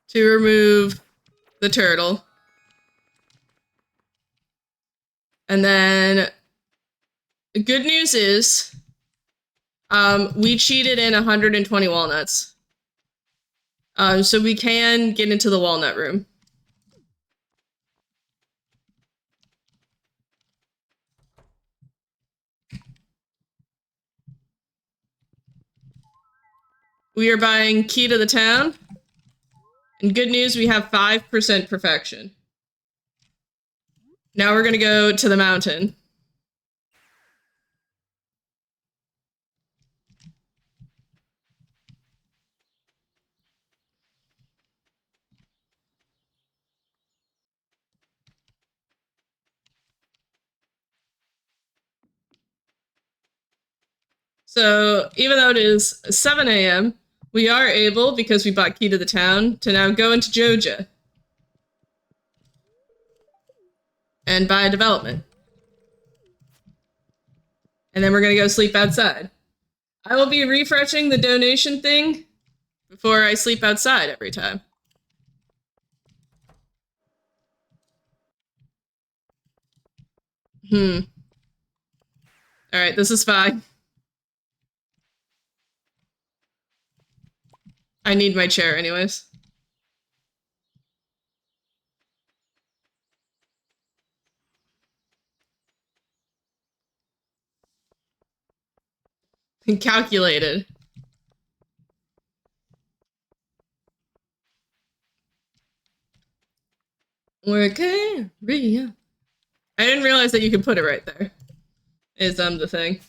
Speaker 1: to remove the turtle. And then the good news is we cheated in 120 walnuts. So we can get into the walnut room. We are buying Key to the Town. And good news, we have 5% perfection. Now we're gonna go to the mountain. So even though it is 7 a.m., we are able, because we bought Key to the Town, to now go into Joja and buy a development. And then we're gonna go sleep outside. I will be refreshing the donation thing before I sleep outside every time. Alright, this is fine. I need my chair anyways. Calculated. Working. I didn't realize that you could put it right there. Is the thing.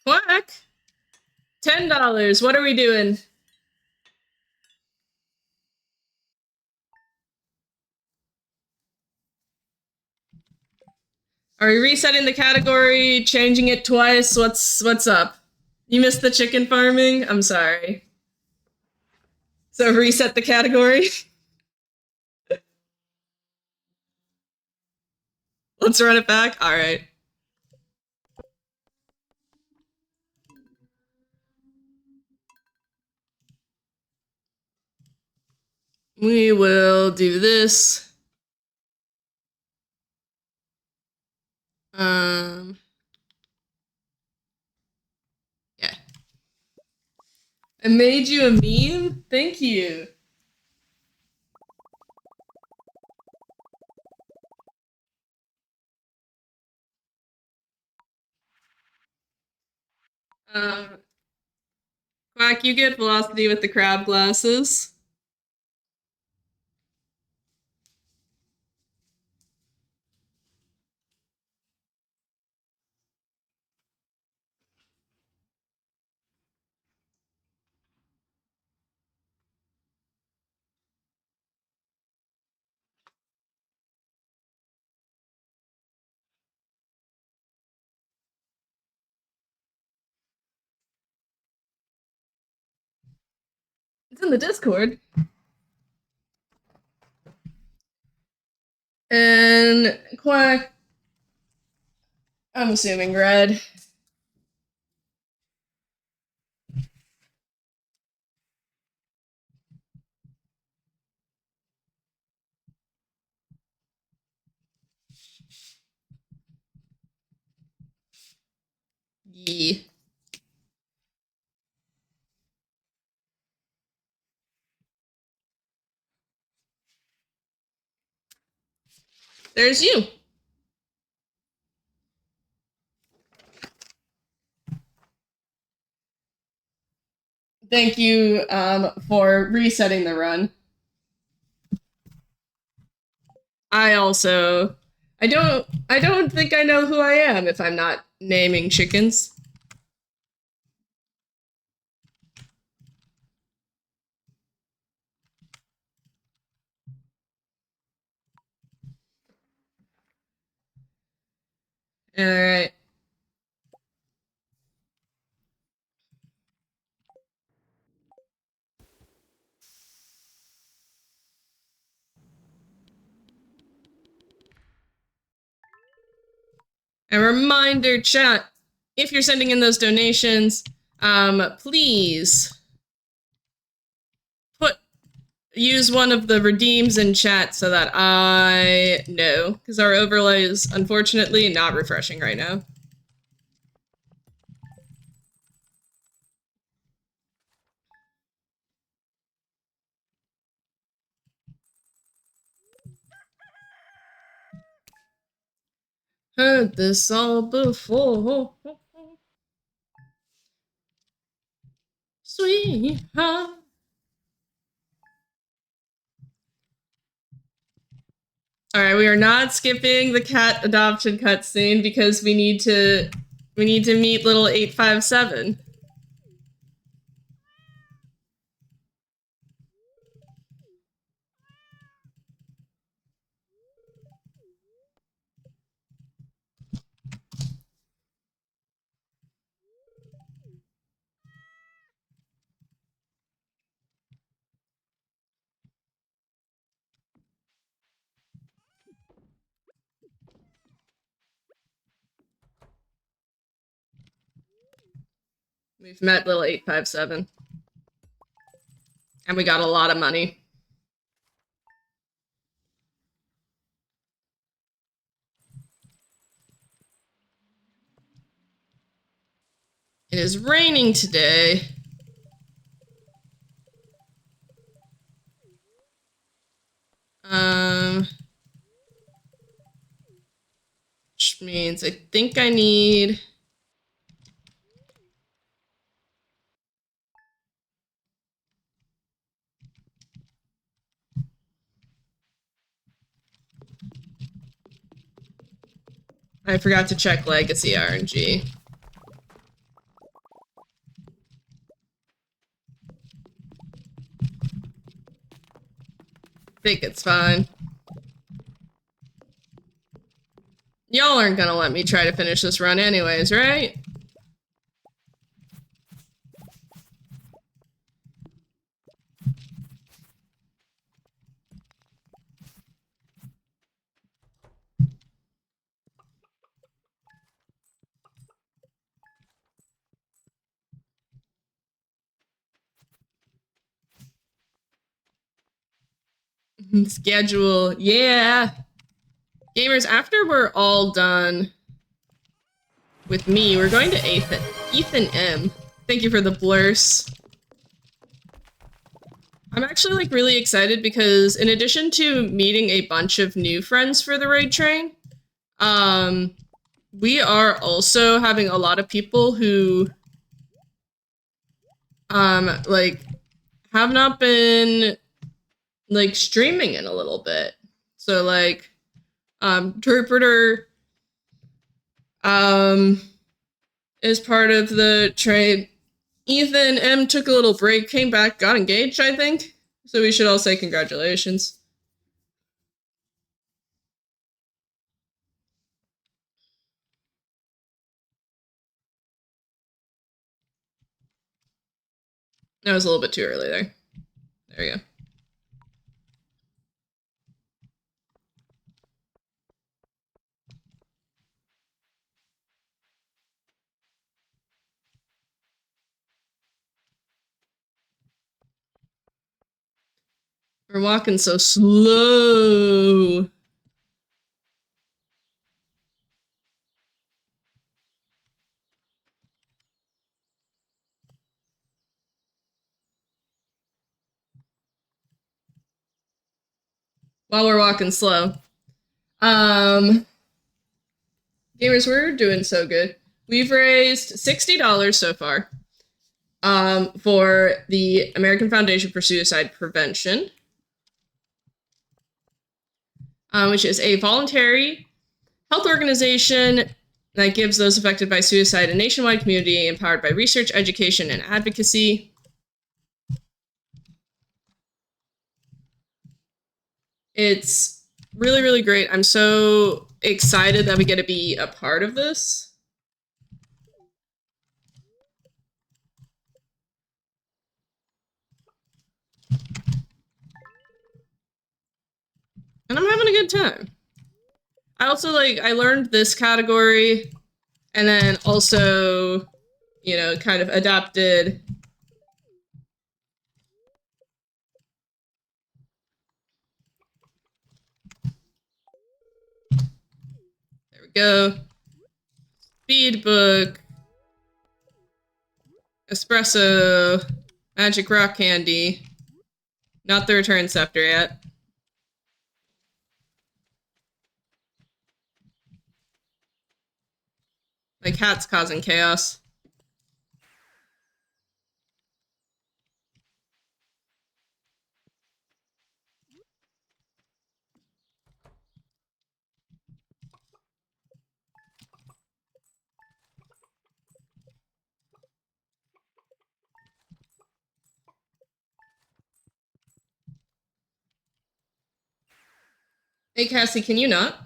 Speaker 1: Quack! $10. What are we doing? Are we resetting the category? Changing it twice? What's up? You missed the chicken farming? I'm sorry. So reset the category? Let's run it back? Alright. We will do this. Yeah. I made you a meme? Thank you. Quack, you get velocity with the crab glasses. It's in the Discord. And Quack, I'm assuming red. Yee. There's you. Thank you for resetting the run. I don't think I know who I am if I'm not naming chickens. All right. A reminder, chat, if you're sending in those donations, please use one of the redeems in chat so that I know, because our overlay is unfortunately not refreshing right now. Heard this all before. Sweetheart. Alright, we are not skipping the cat adoption cutscene because we need to meet little 857. We've met little 857. And we got a lot of money. It is raining today. Which means I think I need... I forgot to check Legacy RNG. Think it's fine. Y'all aren't gonna let me try to finish this run anyways, right? Schedule, yeah. Gamers, after we're all done with me, we're going to Ethan M. Thank you for the blurs. I'm actually like really excited because in addition to meeting a bunch of new friends for the raid train, we are also having a lot of people who like have not been like streaming in a little bit. So like Interpreter is part of the trade. Ethan M took a little break, came back, got engaged, I think. So we should all say congratulations. That was a little bit too early there. There we go. We're walking so slow. While we're walking slow. Gamers, we're doing so good. We've raised $60 so far for the American Foundation for Suicide Prevention, which is a voluntary health organization that gives those affected by suicide a nationwide community empowered by research, education, and advocacy. It's really, really great. I'm so excited that we get to be a part of this. And I'm having a good time. I also I learned this category and then also, you know, kind of adapted. There we go. Speed book. Espresso. Magic rock candy. Not the return scepter yet. My cat's causing chaos. Hey, Cassie, can you not?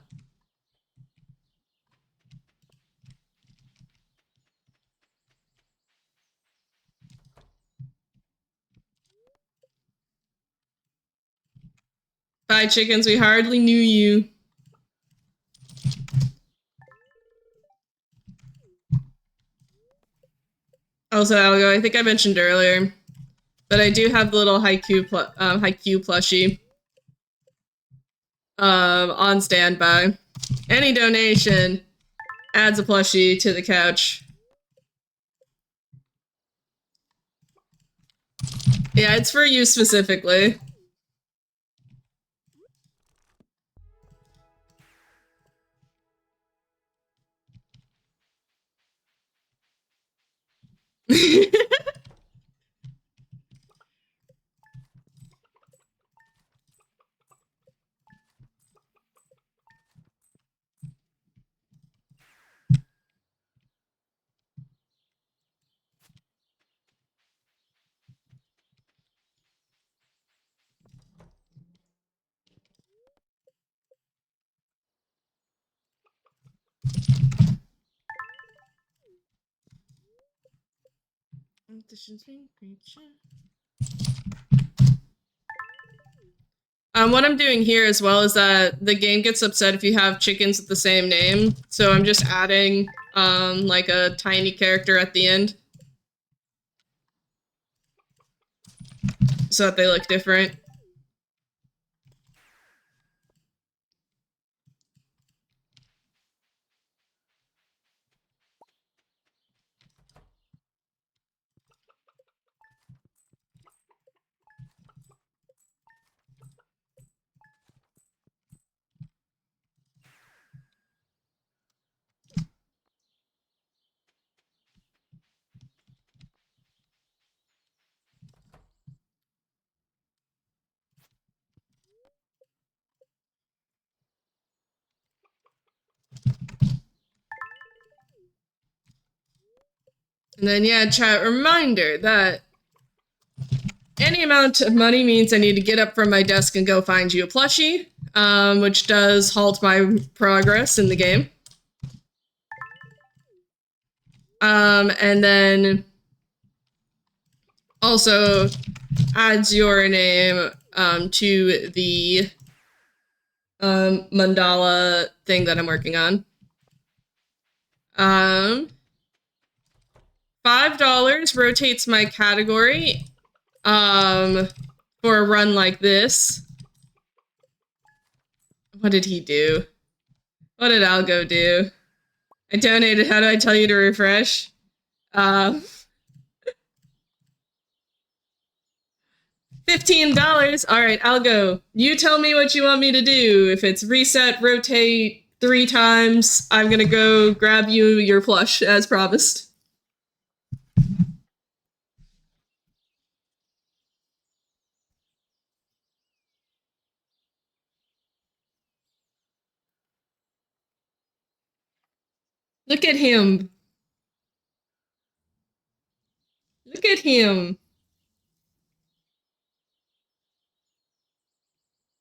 Speaker 1: Bye, chickens. We hardly knew you. Also, Algo, I think I mentioned earlier, but I do have the little Haiku plushie on standby. Any donation adds a plushie to the couch. Yeah, it's for you specifically. What I'm doing here as well is that the game gets upset if you have chickens with the same name. So I'm just adding like a tiny character at the end so that they look different. And then, yeah, chat, reminder that any amount of money means I need to get up from my desk and go find you a plushie, which does halt my progress in the game. And then also adds your name to the mandala thing that I'm working on. $5 rotates my category for a run like this. What did he do? What did Algo do? I donated. How do I tell you to refresh? $15. All right, Algo. You tell me what you want me to do. If it's reset, rotate 3 times, I'm gonna go grab you your plush as promised. Look at him. Look at him.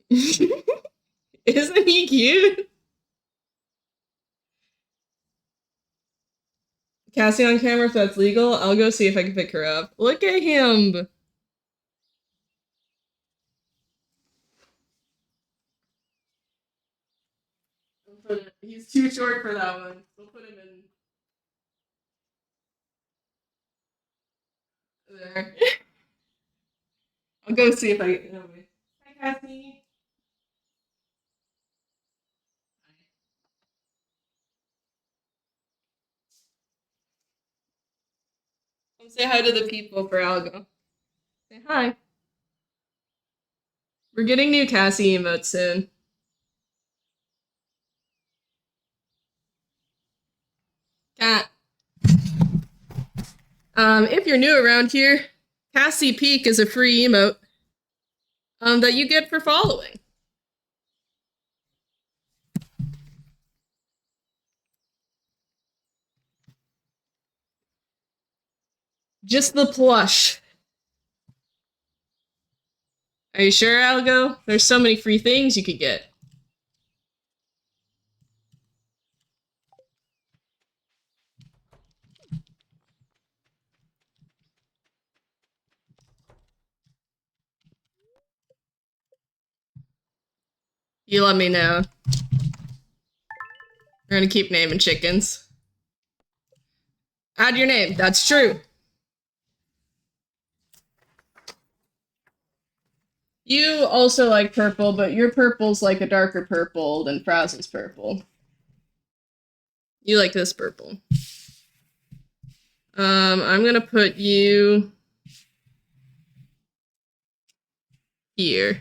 Speaker 1: Isn't he cute? Cassie on camera, if that's legal, I'll go see if I can pick her up. Look at him. He's too short for that one. We'll put him in there. I'll go see if I can. No, wait. Hi, Cassie. Come say hi to the people for Algo. Say hi. We're getting new Cassie emotes soon. Cat. If you're new around here, Cassie Peak is a free emote that you get for following. Just the plush. Are you sure, Algo? There's so many free things you could get. You let me know. We're gonna keep naming chickens. Add your name. That's true. You also like purple, but your purple's like a darker purple than Frazzle's purple. You like this purple. I'm gonna put you here.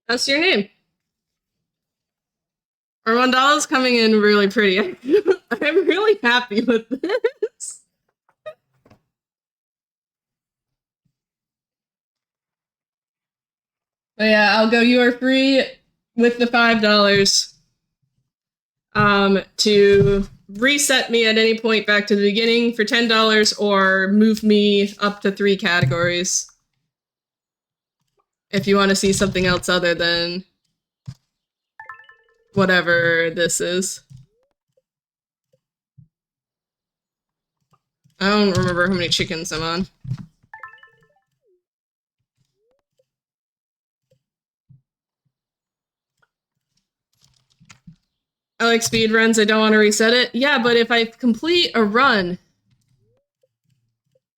Speaker 1: That's your name. Our mandala's coming in really pretty. I'm really happy with this. But yeah, I'll go. You are free with the $5 to reset me at any point back to the beginning for $10 or move me up to 3 categories. If you want to see something else other than whatever this is. I don't remember how many chickens I'm on. I like speed runs. I don't want to reset it. Yeah, but if I complete a run,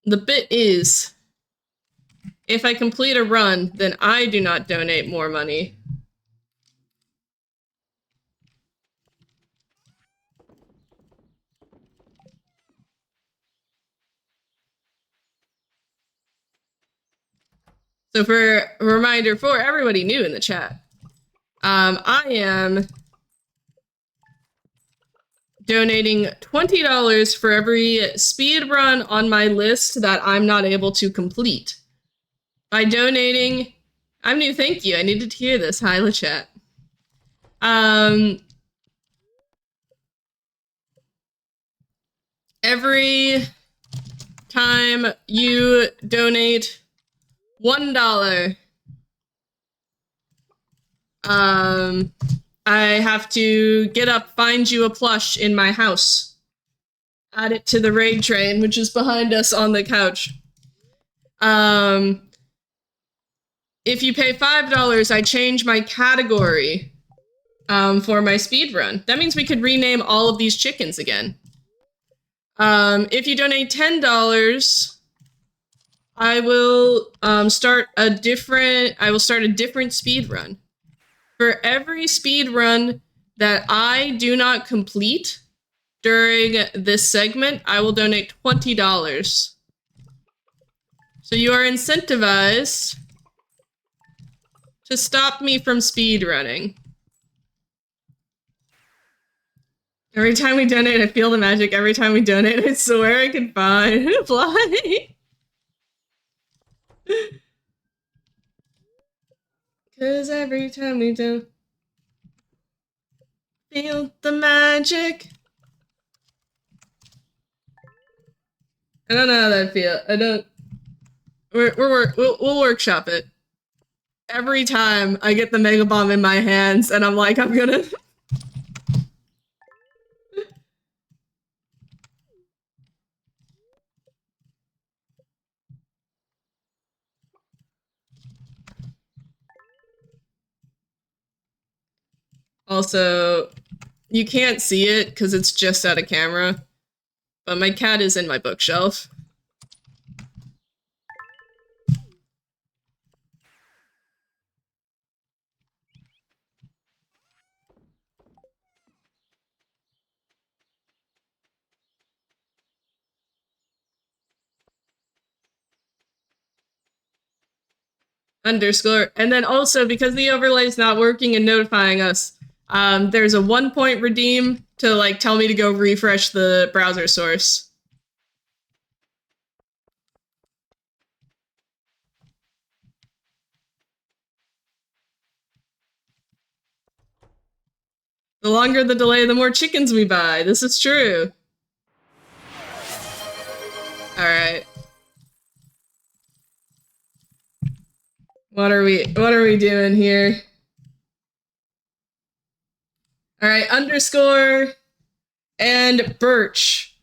Speaker 1: the bit is, if I complete a run, then I do not donate more money. So for a reminder for everybody new in the chat, I am donating $20 for every speed run on my list that I'm not able to complete. By donating, I'm new, thank you. I needed to hear this. Hi, LeChat. Every time you donate $1, I have to get up, find you a plush in my house, add it to the raid train, which is behind us on the couch. If you pay $5, I change my category for my speed run. That means we could rename all of these chickens again. If you donate $10, I will start a different speed run. For every speed run that I do not complete during this segment, I will donate $20. So you are incentivized to stop me from speed running. Every time we donate, I feel the magic. Every time we donate, I swear I can fly. Cause every time we do, feel the magic. I don't know how that feels. I don't. We'll workshop it. Every time I get the mega bomb in my hands, and I'm like, I'm gonna. Also, you can't see it because it's just out of camera, but my cat is in my bookshelf. Underscore. And then also, because the overlay is not working and notifying us, there's a 1-point redeem to like tell me to go refresh the browser source. The longer the delay, the more chickens we buy. This is true. Alright. What are we doing here? Alright, underscore and Birch.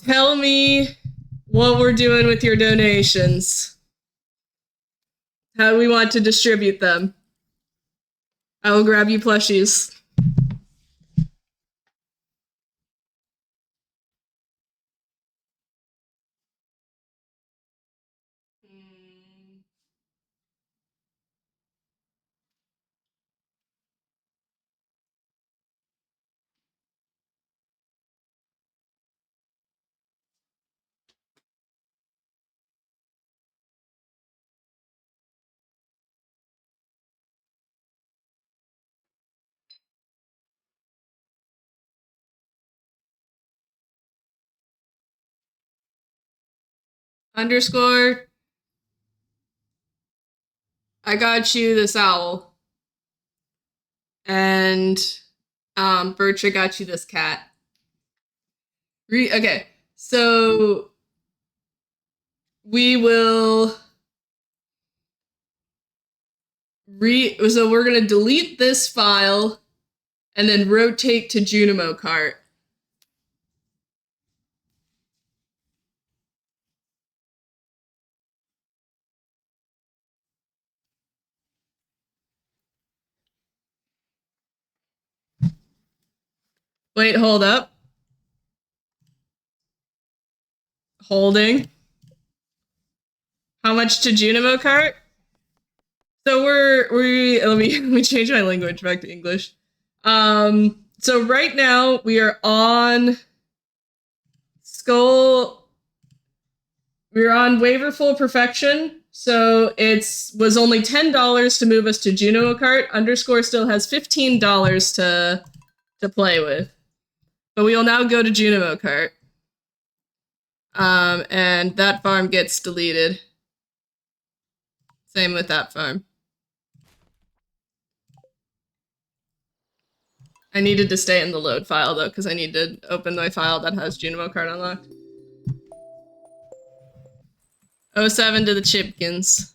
Speaker 1: Tell me what we're doing with your donations. How we want to distribute them. I will grab you plushies. Underscore. I got you this owl. And Birch, I got you this cat. Okay, so we will so we're gonna delete this file and then rotate to Junimo cart. Wait, hold up. Holding. How much to Junimo cart? So let me change my language back to English. So right now we are on Skull. We're on Waverful Perfection. So was only $10 to move us to Juno Kart. Underscore still has $15 to play with. But we will now go to Juno Kart. And that farm gets deleted. Same with that farm. I needed to stay in the load file though, because I need to open my file that has Juno Kart unlocked. 07 to the Chipkins.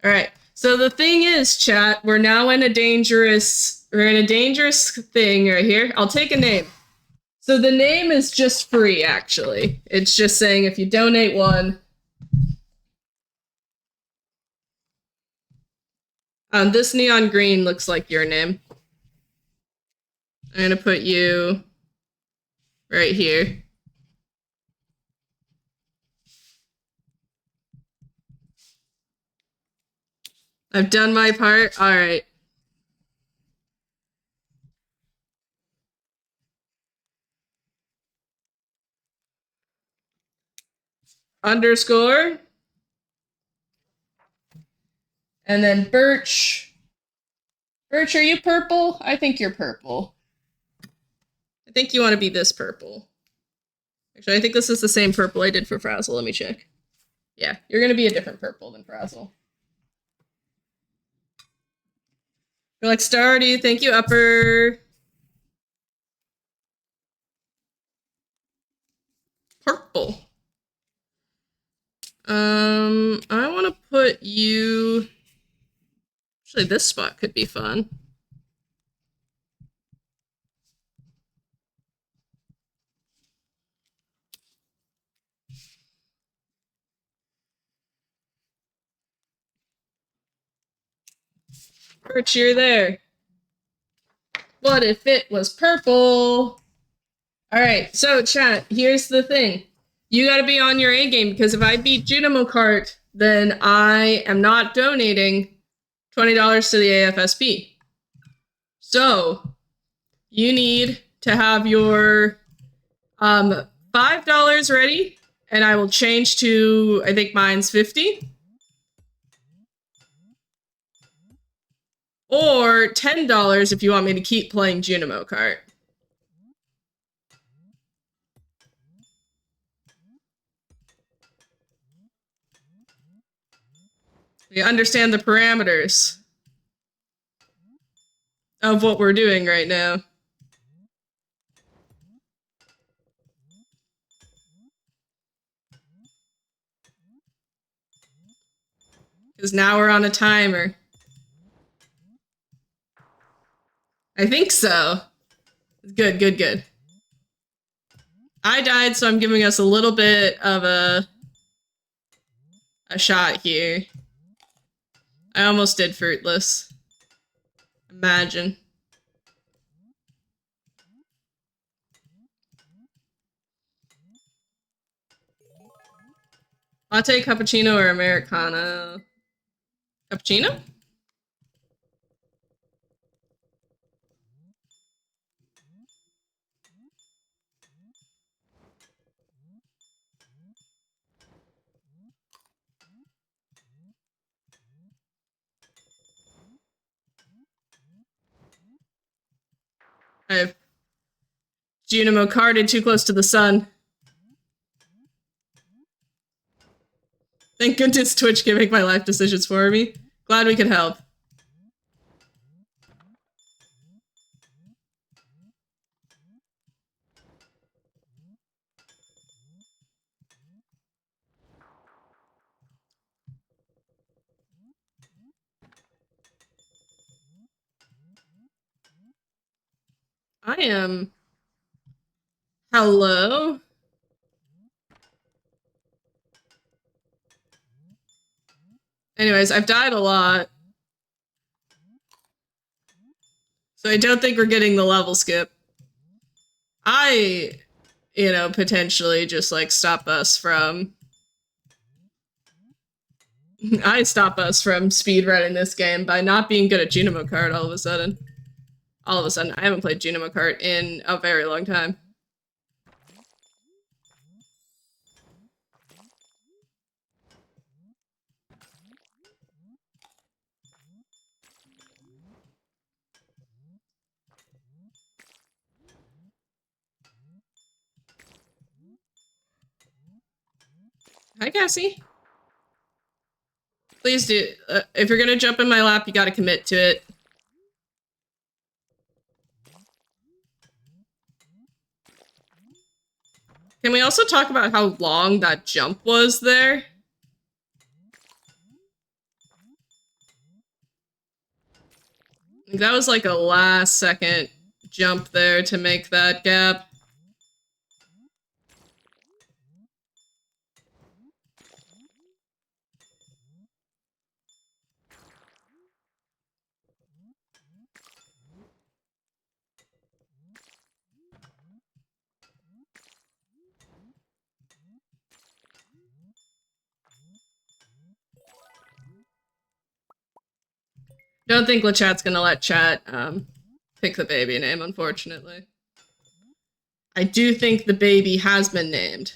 Speaker 1: Alright, so the thing is, chat, we're now in a dangerous thing right here. I'll take a name. So the name is just free, actually. It's just saying if you donate one. This neon green looks like your name. I'm gonna put you right here. I've done my part. All right. Underscore. And then Birch. Birch, are you purple? I think you're purple. I think you want to be this purple. Actually, I think this is the same purple I did for Frazzle. Let me check. Yeah, you're going to be a different purple than Frazzle. You're like Stardy. Thank you, Upper. Purple. I want to put you... Actually, this spot could be fun. Birch, you're there. What if it was purple? Alright, so chat, here's the thing. You gotta be on your A game, because if I beat Junimo Kart, then I am not donating $20 to the AFSP. So, you need to have your $5 ready, and I will change to, I think mine's 50. Or $10 if you want me to keep playing Junimo Kart. You understand the parameters of what we're doing right now. Because now we're on a timer. I think so. Good, good, good. I died, so I'm giving us a little bit of a shot here. I almost did fruitless. Imagine. Latte, cappuccino, or Americano? Cappuccino? I've Junimo carded too close to the sun. Thank goodness Twitch can make my life decisions for me. Glad we could help. I am... Hello? Anyways, I've died a lot. So I don't think we're getting the level skip. I, potentially just, stop us from... I stop us from speedrunning this game by not being good at Junimo Kart all of a sudden. All of a sudden. I haven't played Junimo Kart in a very long time. Hi, Cassie. Please do. If you're gonna jump in my lap, you gotta commit to it. Can we also talk about how long that jump was there? That was like a last second jump there to make that gap. Don't think LeChat's gonna let chat pick the baby name, unfortunately. I do think the baby has been named.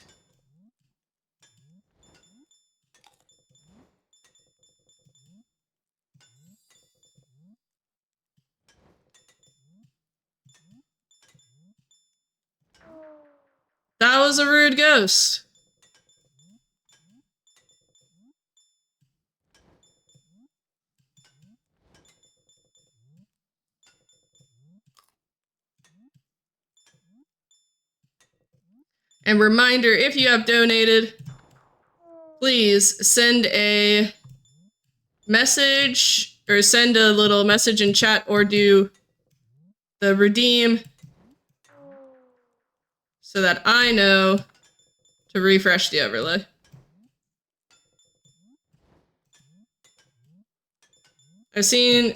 Speaker 1: That was a rude ghost. And reminder, if you have donated, please send a message or send a little message in chat or do the redeem so that I know to refresh the overlay. I've seen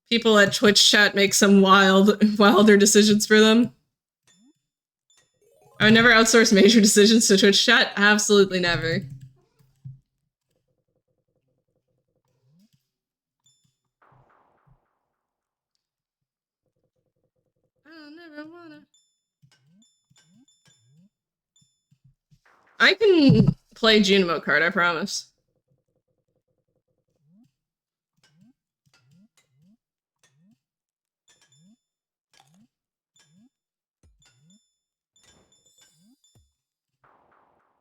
Speaker 1: people at Twitch chat make some wilder decisions for them. I would never outsource major decisions to Twitch chat. Absolutely never. I never wanna. I can play Junimo card, I promise.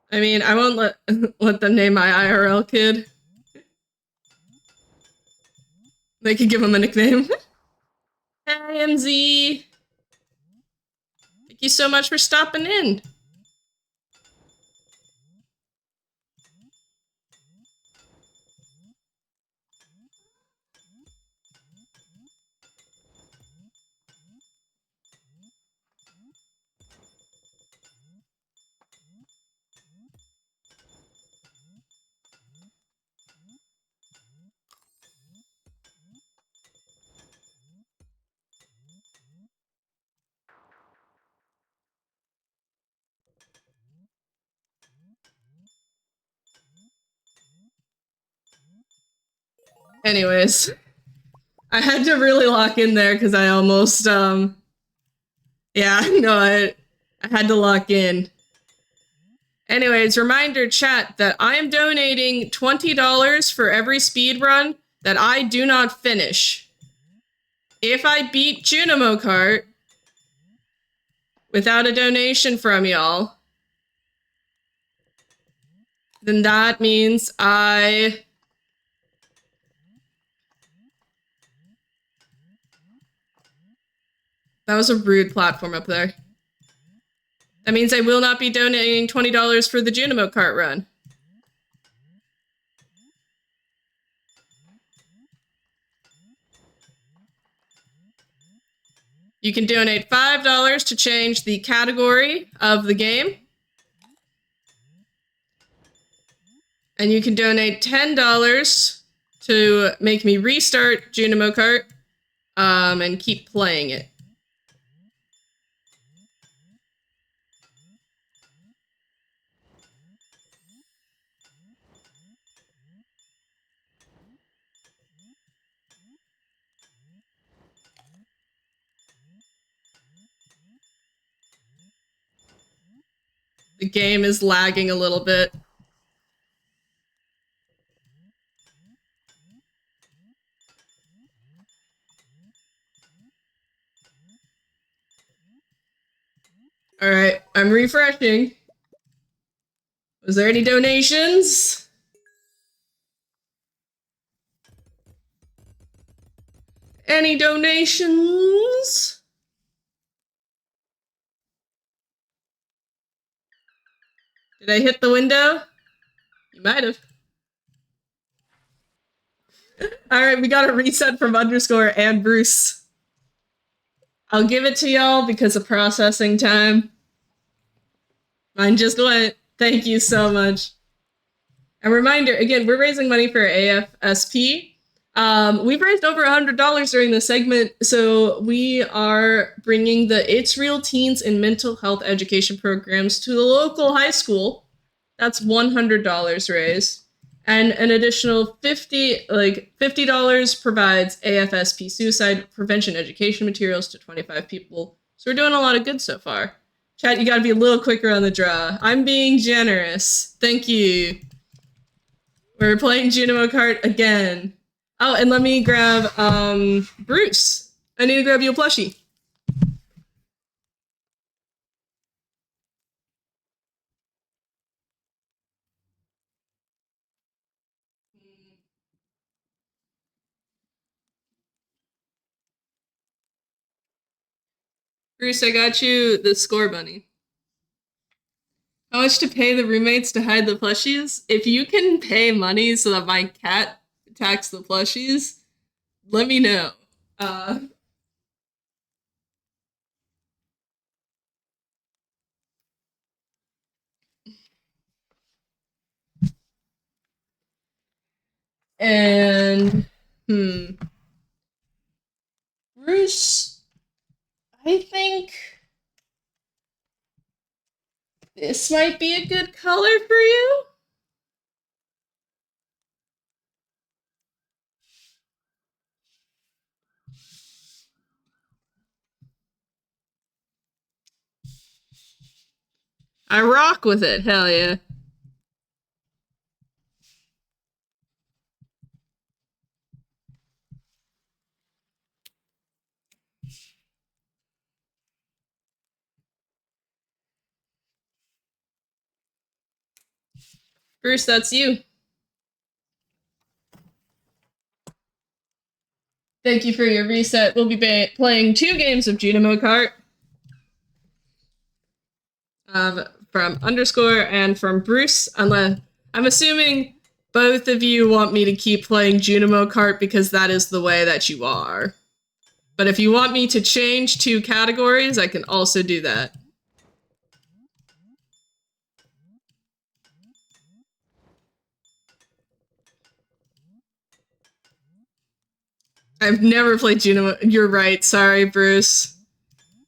Speaker 1: I mean, I won't let them name my IRL kid. They could give him a nickname. Hey, MZ. Thank you so much for stopping in. Anyways, I had to really lock in there because I almost, yeah, no, I had to lock in. Anyways, reminder chat that I am donating $20 for every speed run that I do not finish. If I beat Junimo Kart without a donation from y'all, then that means That was a rude platform up there. That means I will not be donating $20 for the Junimo Kart run. You can donate $5 to change the category of the game. And you can donate $10 to make me restart Junimo Kart and keep playing it. The game is lagging a little bit. All right, I'm refreshing. Was there any donations? Any donations? Did I hit the window? You might have. Alright, we got a reset from Underscore and Bruce. I'll give it to y'all because of processing time. Mine just went. Thank you so much. A reminder, again, we're raising money for AFSP. We've raised over $100 during this segment, so we are bringing the It's Real Teens and Mental Health Education programs to the local high school. That's $100 raised. And an additional $50 provides AFSP suicide prevention education materials to 25 people. So we're doing a lot of good so far. Chat, you gotta be a little quicker on the draw. I'm being generous. Thank you. We're playing Junimo Kart again. Oh, and let me grab, Bruce. I need to grab you a plushie. Bruce, I got you the score bunny. How much to pay the roommates to hide the plushies? If you can pay money so that my cat attacks the plushies, let me know. And Bruce, I think this might be a good color for you. I rock with it, hell yeah. Bruce, that's you. Thank you for your reset. We'll be playing 2 games of Junimo Kart. From Underscore and from Bruce, unless I'm assuming both of you want me to keep playing Junimo Kart because that is the way that you are. But if you want me to change 2 categories, I can also do that. I've never played Junimo. You're right. Sorry, Bruce.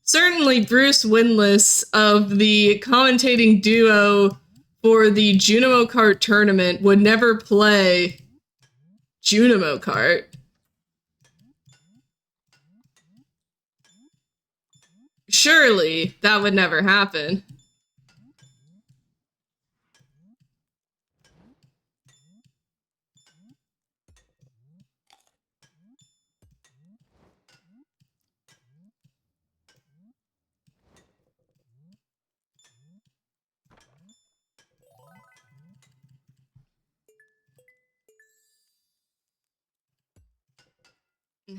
Speaker 1: Certainly, Bruce Winless of the commentating duo for the Junimo Kart tournament would never play Junimo Kart. Surely, that would never happen.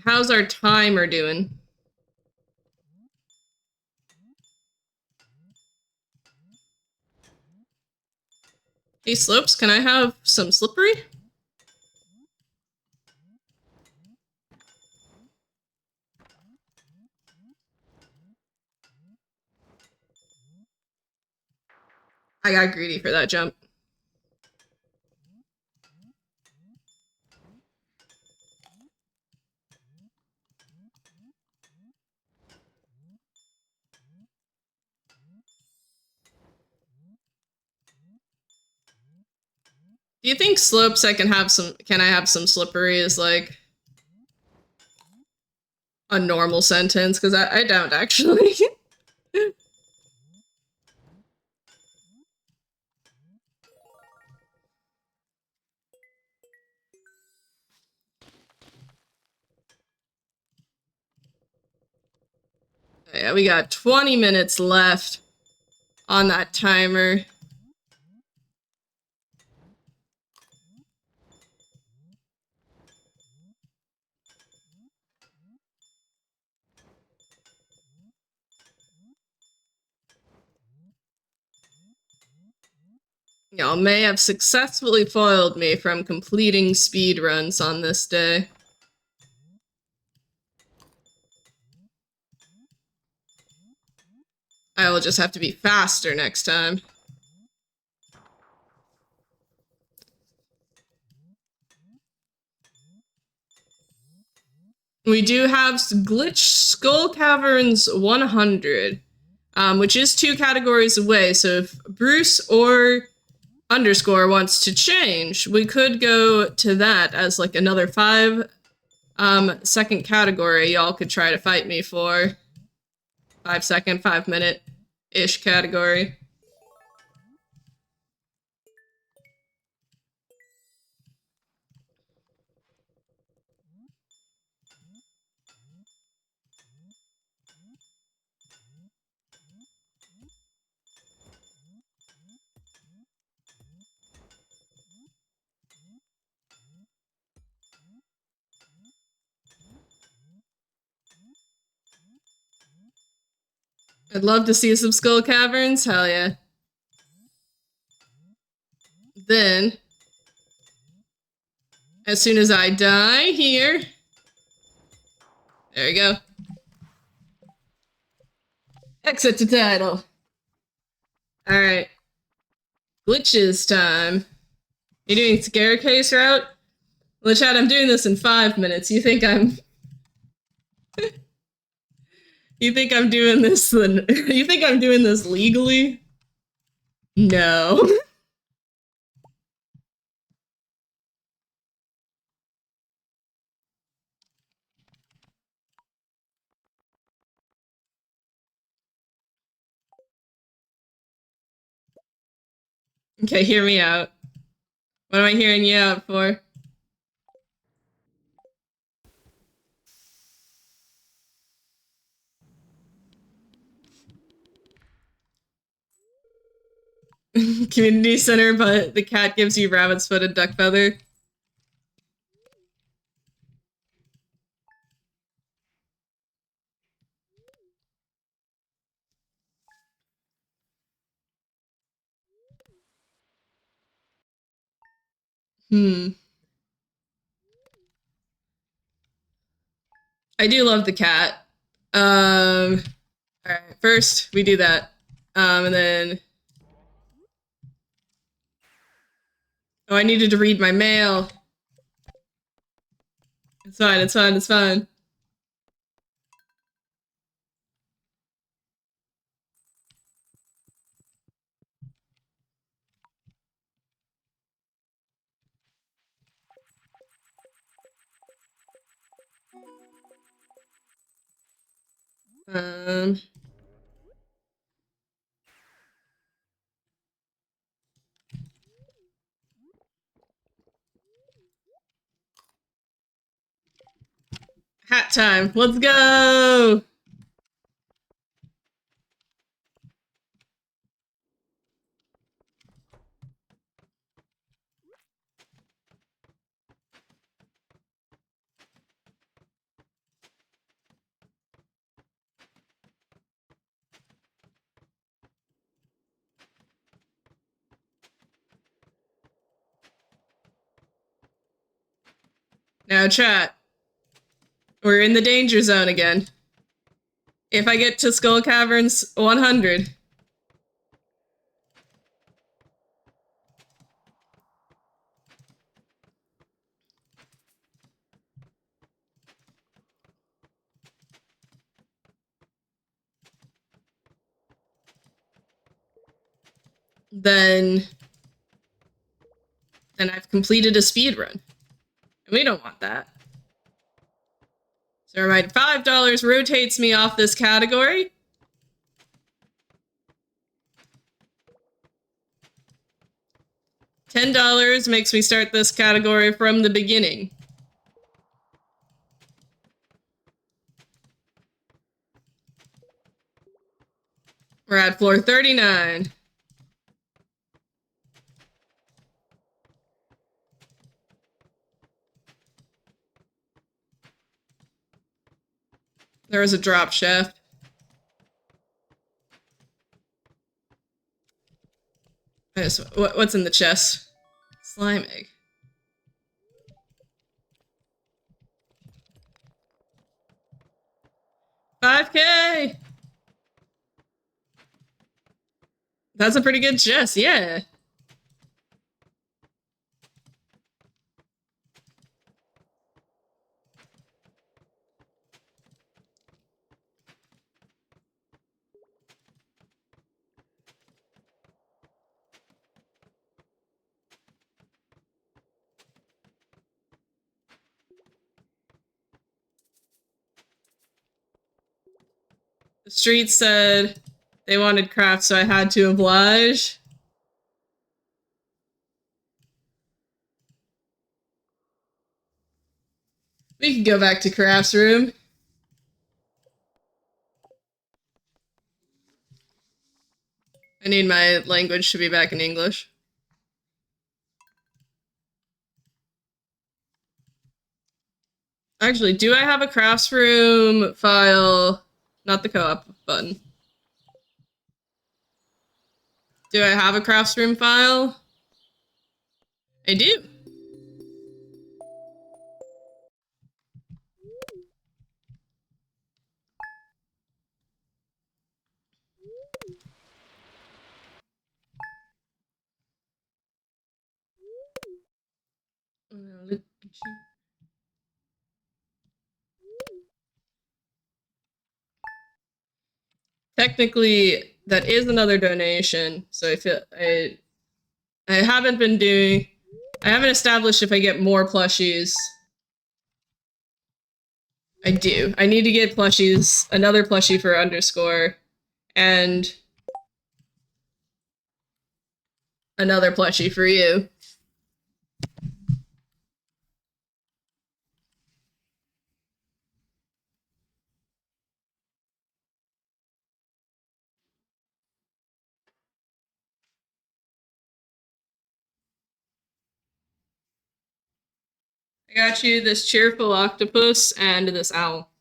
Speaker 1: How's our timer doing? Hey, Slopes, can I have some slippery? I got greedy for that jump. Do you think Slopes can I have some slippery is like a normal sentence? Because I don't actually. Yeah, we got 20 minutes left on that timer. Y'all may have successfully foiled me from completing speedruns on this day. I will just have to be faster next time. We do have Glitch Skull Caverns 100, which is 2 categories away, so if Bruce or Underscore wants to change, we could go to that as like another 5 second category y'all could try to fight me for. 5 second, 5 minute-ish category. I'd love to see some Skull Caverns, hell yeah. Then, as soon as I die here, there we go. Exit to title. Alright. Glitches time. You doing Scarecase route? Well, Chad, I'm doing this in 5 minutes. You think I'm... You think I'm doing this you think I'm doing this legally? No. Okay, hear me out. What am I hearing you out for? Community center, but the cat gives you rabbit's foot and duck feather. I do love the cat. Alright, first we do that. And then... Oh, I needed to read my mail. It's fine, it's fine, it's fine. Hat time. Let's go! Now, chat. We're in the danger zone again. If I get to Skull Caverns 100... then I've completed a speed run. And we don't want that. So remind $5 rotates me off this category. $10 makes me start this category from the beginning. We're at floor 39. There was a drop shaft. What's in the chest? Slime egg. 5K! That's a pretty good chest, yeah. The street said they wanted craft, so I had to oblige. We can go back to craft's room. I need my language to be back in English. Actually, do I have a crafts room file? Not the co-op button. Do I have a crafts room file? I do. Technically, that is another donation, so I haven't been doing. I haven't established if I get more plushies. I do. I need to get plushies, another plushie for underscore, and another plushie for you. I got you this cheerful octopus and this owl.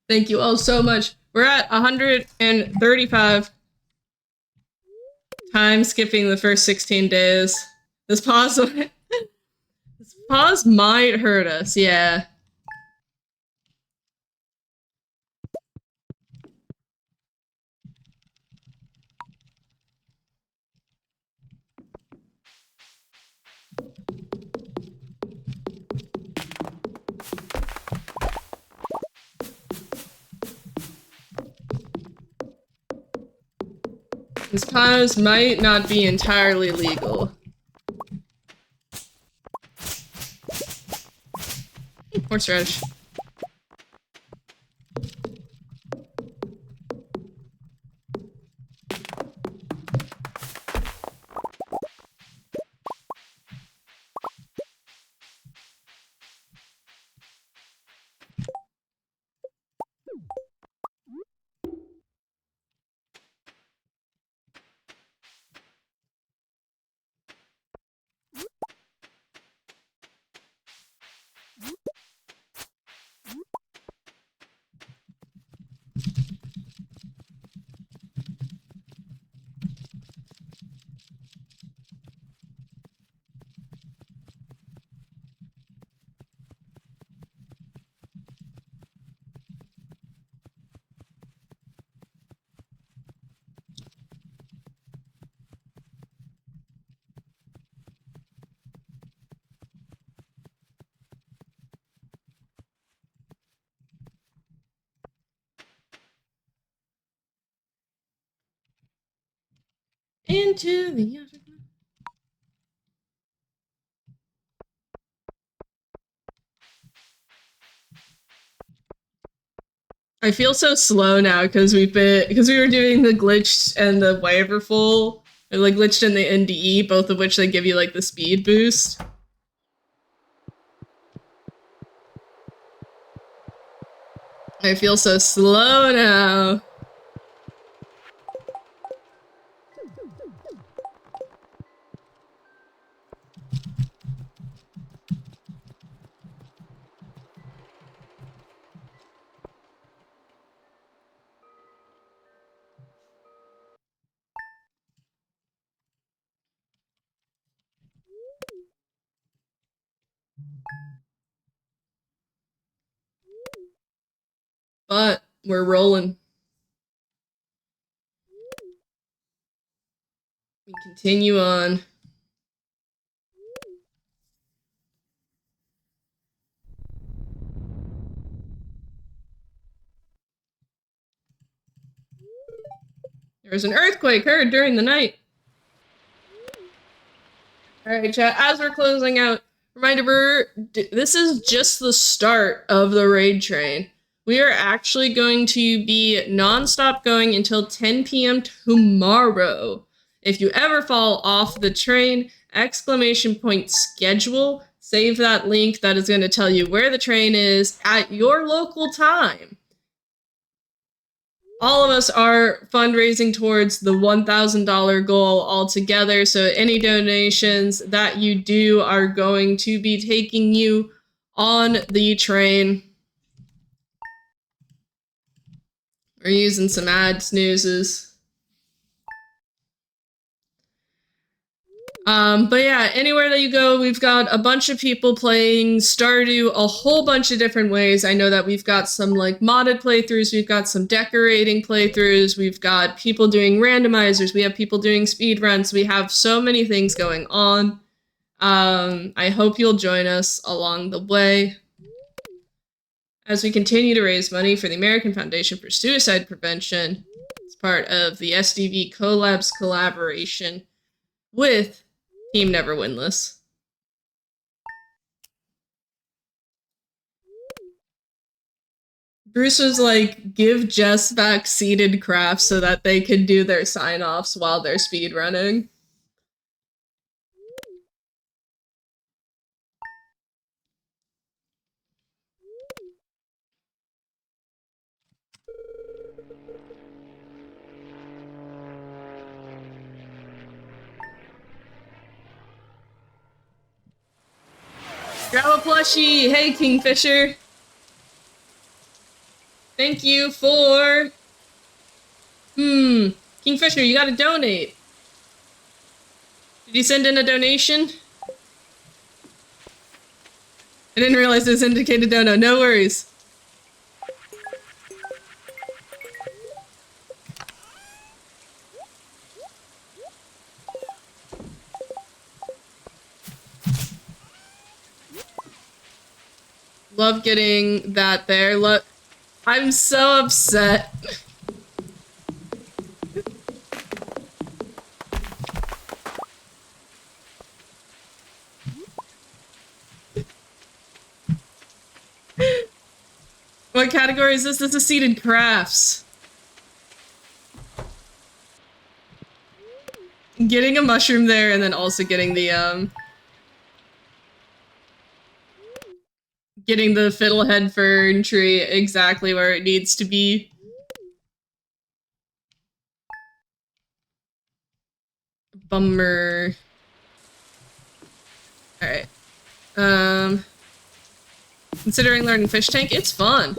Speaker 1: Thank you all so much. We're at 135 times skipping the first 16 days. This pause might hurt us, yeah. This pause might not be entirely legal. Horseradish. Into the other. I feel so slow now because we were doing the glitched and the waverful, or like glitched and the NDE, both of which they give you like the speed boost. I feel so slow now. But we're rolling. We continue on. There was an earthquake heard during the night. Alright, chat, as we're closing out, reminder, this is just the start of the raid train. We are actually going to be non-stop going until 10 p.m. tomorrow. If you ever fall off the train, !schedule, save that link that is going to tell you where the train is at your local time. All of us are fundraising towards the $1,000 goal altogether, so any donations that you do are going to be taking you on the train. We're using some ad snoozes. But yeah, anywhere that you go, we've got a bunch of people playing Stardew a whole bunch of different ways. I know that we've got some like modded playthroughs, we've got some decorating playthroughs, we've got people doing randomizers, we have people doing speedruns, we have so many things going on. I hope you'll join us along the way as we continue to raise money for the American Foundation for Suicide Prevention. It's part of the SDV Collabs collaboration with Team Never Winless. Bruce was like, give Jess back seeded crafts so that they can do their sign-offs while they're speedrunning. Grab a plushie! Hey, Kingfisher! Thank you for... Kingfisher, you gotta donate. Did you send in a donation? I didn't realize it was indicated dono. No worries. Love getting that there. Look, I'm so upset. What category is this? This is seeded crafts. Getting a mushroom there and then also getting the fiddlehead fern tree exactly where it needs to be. Bummer. Alright. Considering learning fish tank, it's fun.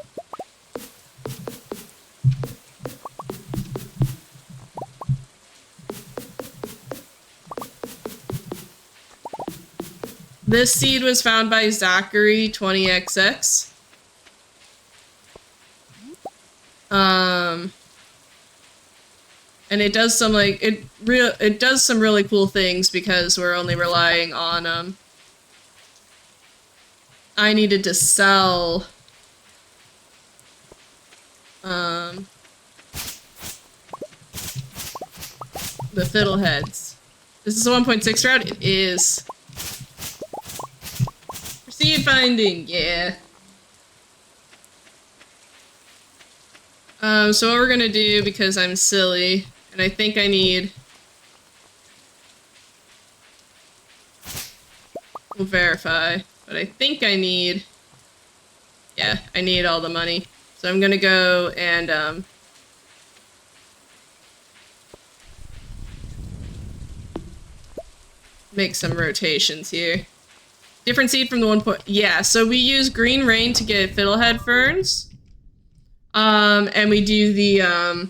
Speaker 1: This seed was found by Zachary 20XX. And it does some like it does some really cool things because we're only relying on I needed to sell the fiddleheads. This is a 1.6 route? It is. Seed finding, yeah. So what we're gonna do, because I'm silly, and I think I need... We'll verify, but I think I need... Yeah, I need all the money. So I'm gonna go and, make some rotations here. Different seed from the 1 point... Yeah, so we use green rain to get fiddlehead ferns. And we do the,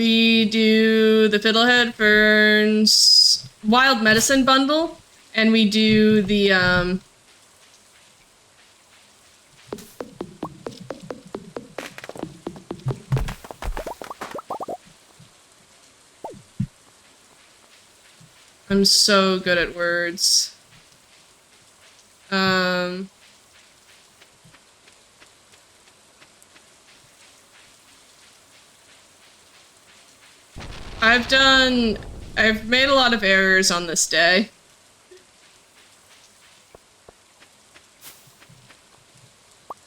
Speaker 1: We do the Fiddlehead Ferns Wild Medicine Bundle, and we do the, I'm so good at words. I've made a lot of errors on this day.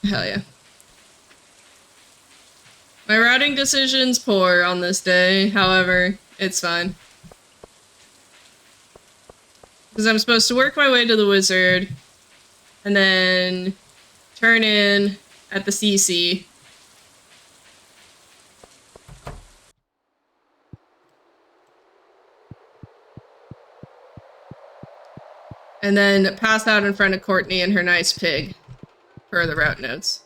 Speaker 1: Hell yeah. My routing decision's poor on this day, however, it's fine. Because I'm supposed to work my way to the wizard, and then turn in at the CC. And then pass out in front of Courtney and her nice pig for the route notes.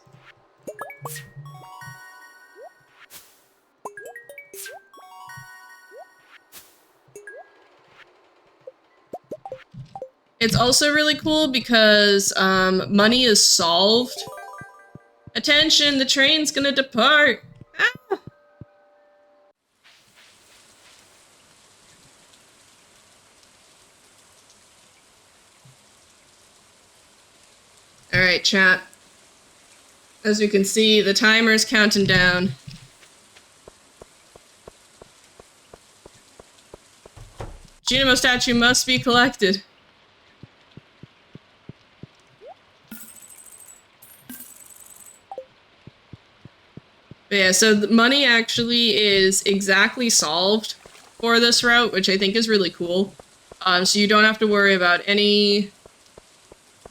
Speaker 1: It's also really cool because money is solved. Attention, the train's gonna depart. Ah! Alright, chat. As you can see, the timer's counting down. Genimo statue must be collected. But yeah, so the money actually is exactly solved for this route, which I think is really cool. So you don't have to worry about any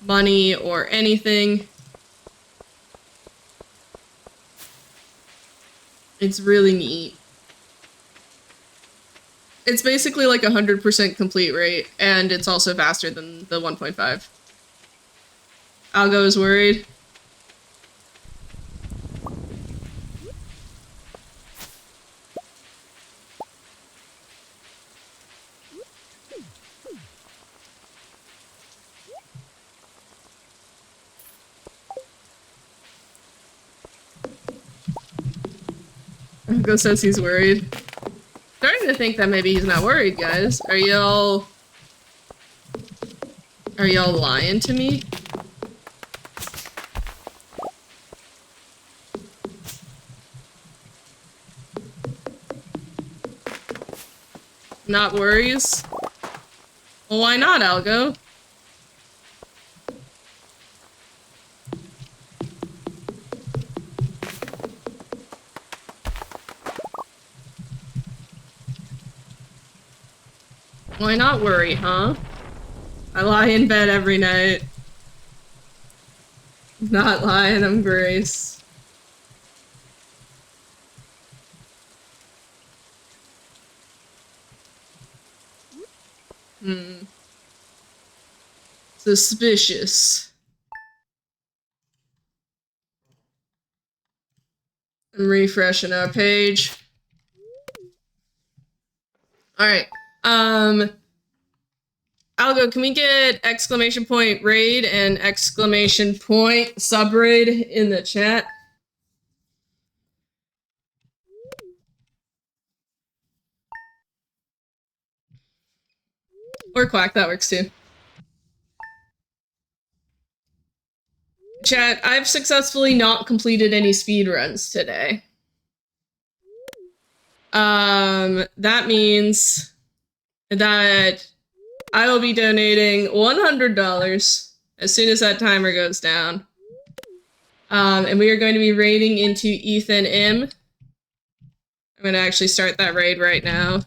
Speaker 1: money or anything. It's really neat. It's basically like 100% complete rate, and it's also faster than the 1.5. Algo is worried. Algo says he's worried. Starting to think that maybe he's not worried, guys. Are y'all lying to me? Not worries? Well, why not, Algo? Why not worry, huh? I lie in bed every night. Not lying, I'm Grace. Suspicious. I'm refreshing our page. Alright. Algo, can we get exclamation point raid and exclamation point sub-raid in the chat? Or Quack, that works too. Chat, I've successfully not completed any speedruns today. That means that I will be donating $100 as soon as that timer goes down. And we are going to be raiding into Ethan M. I'm going to actually start that raid right now.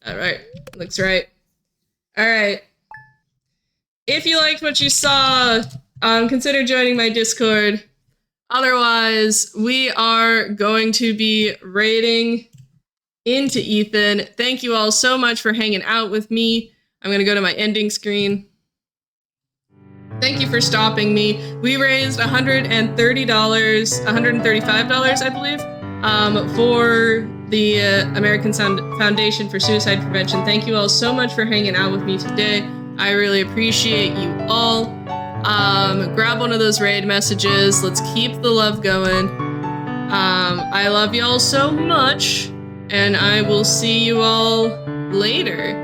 Speaker 1: Alright, looks right. Alright. If you liked what you saw, consider joining my Discord. Otherwise, we are going to be raiding into Ethan. Thank you all so much for hanging out with me. I'm going to go to my ending screen. Thank you for stopping me. We raised $135, I believe, for the American Foundation for Suicide Prevention. Thank you all so much for hanging out with me today. I really appreciate you all. Grab one of those raid messages. Let's keep the love going. I love you all so much, and I will see you all later.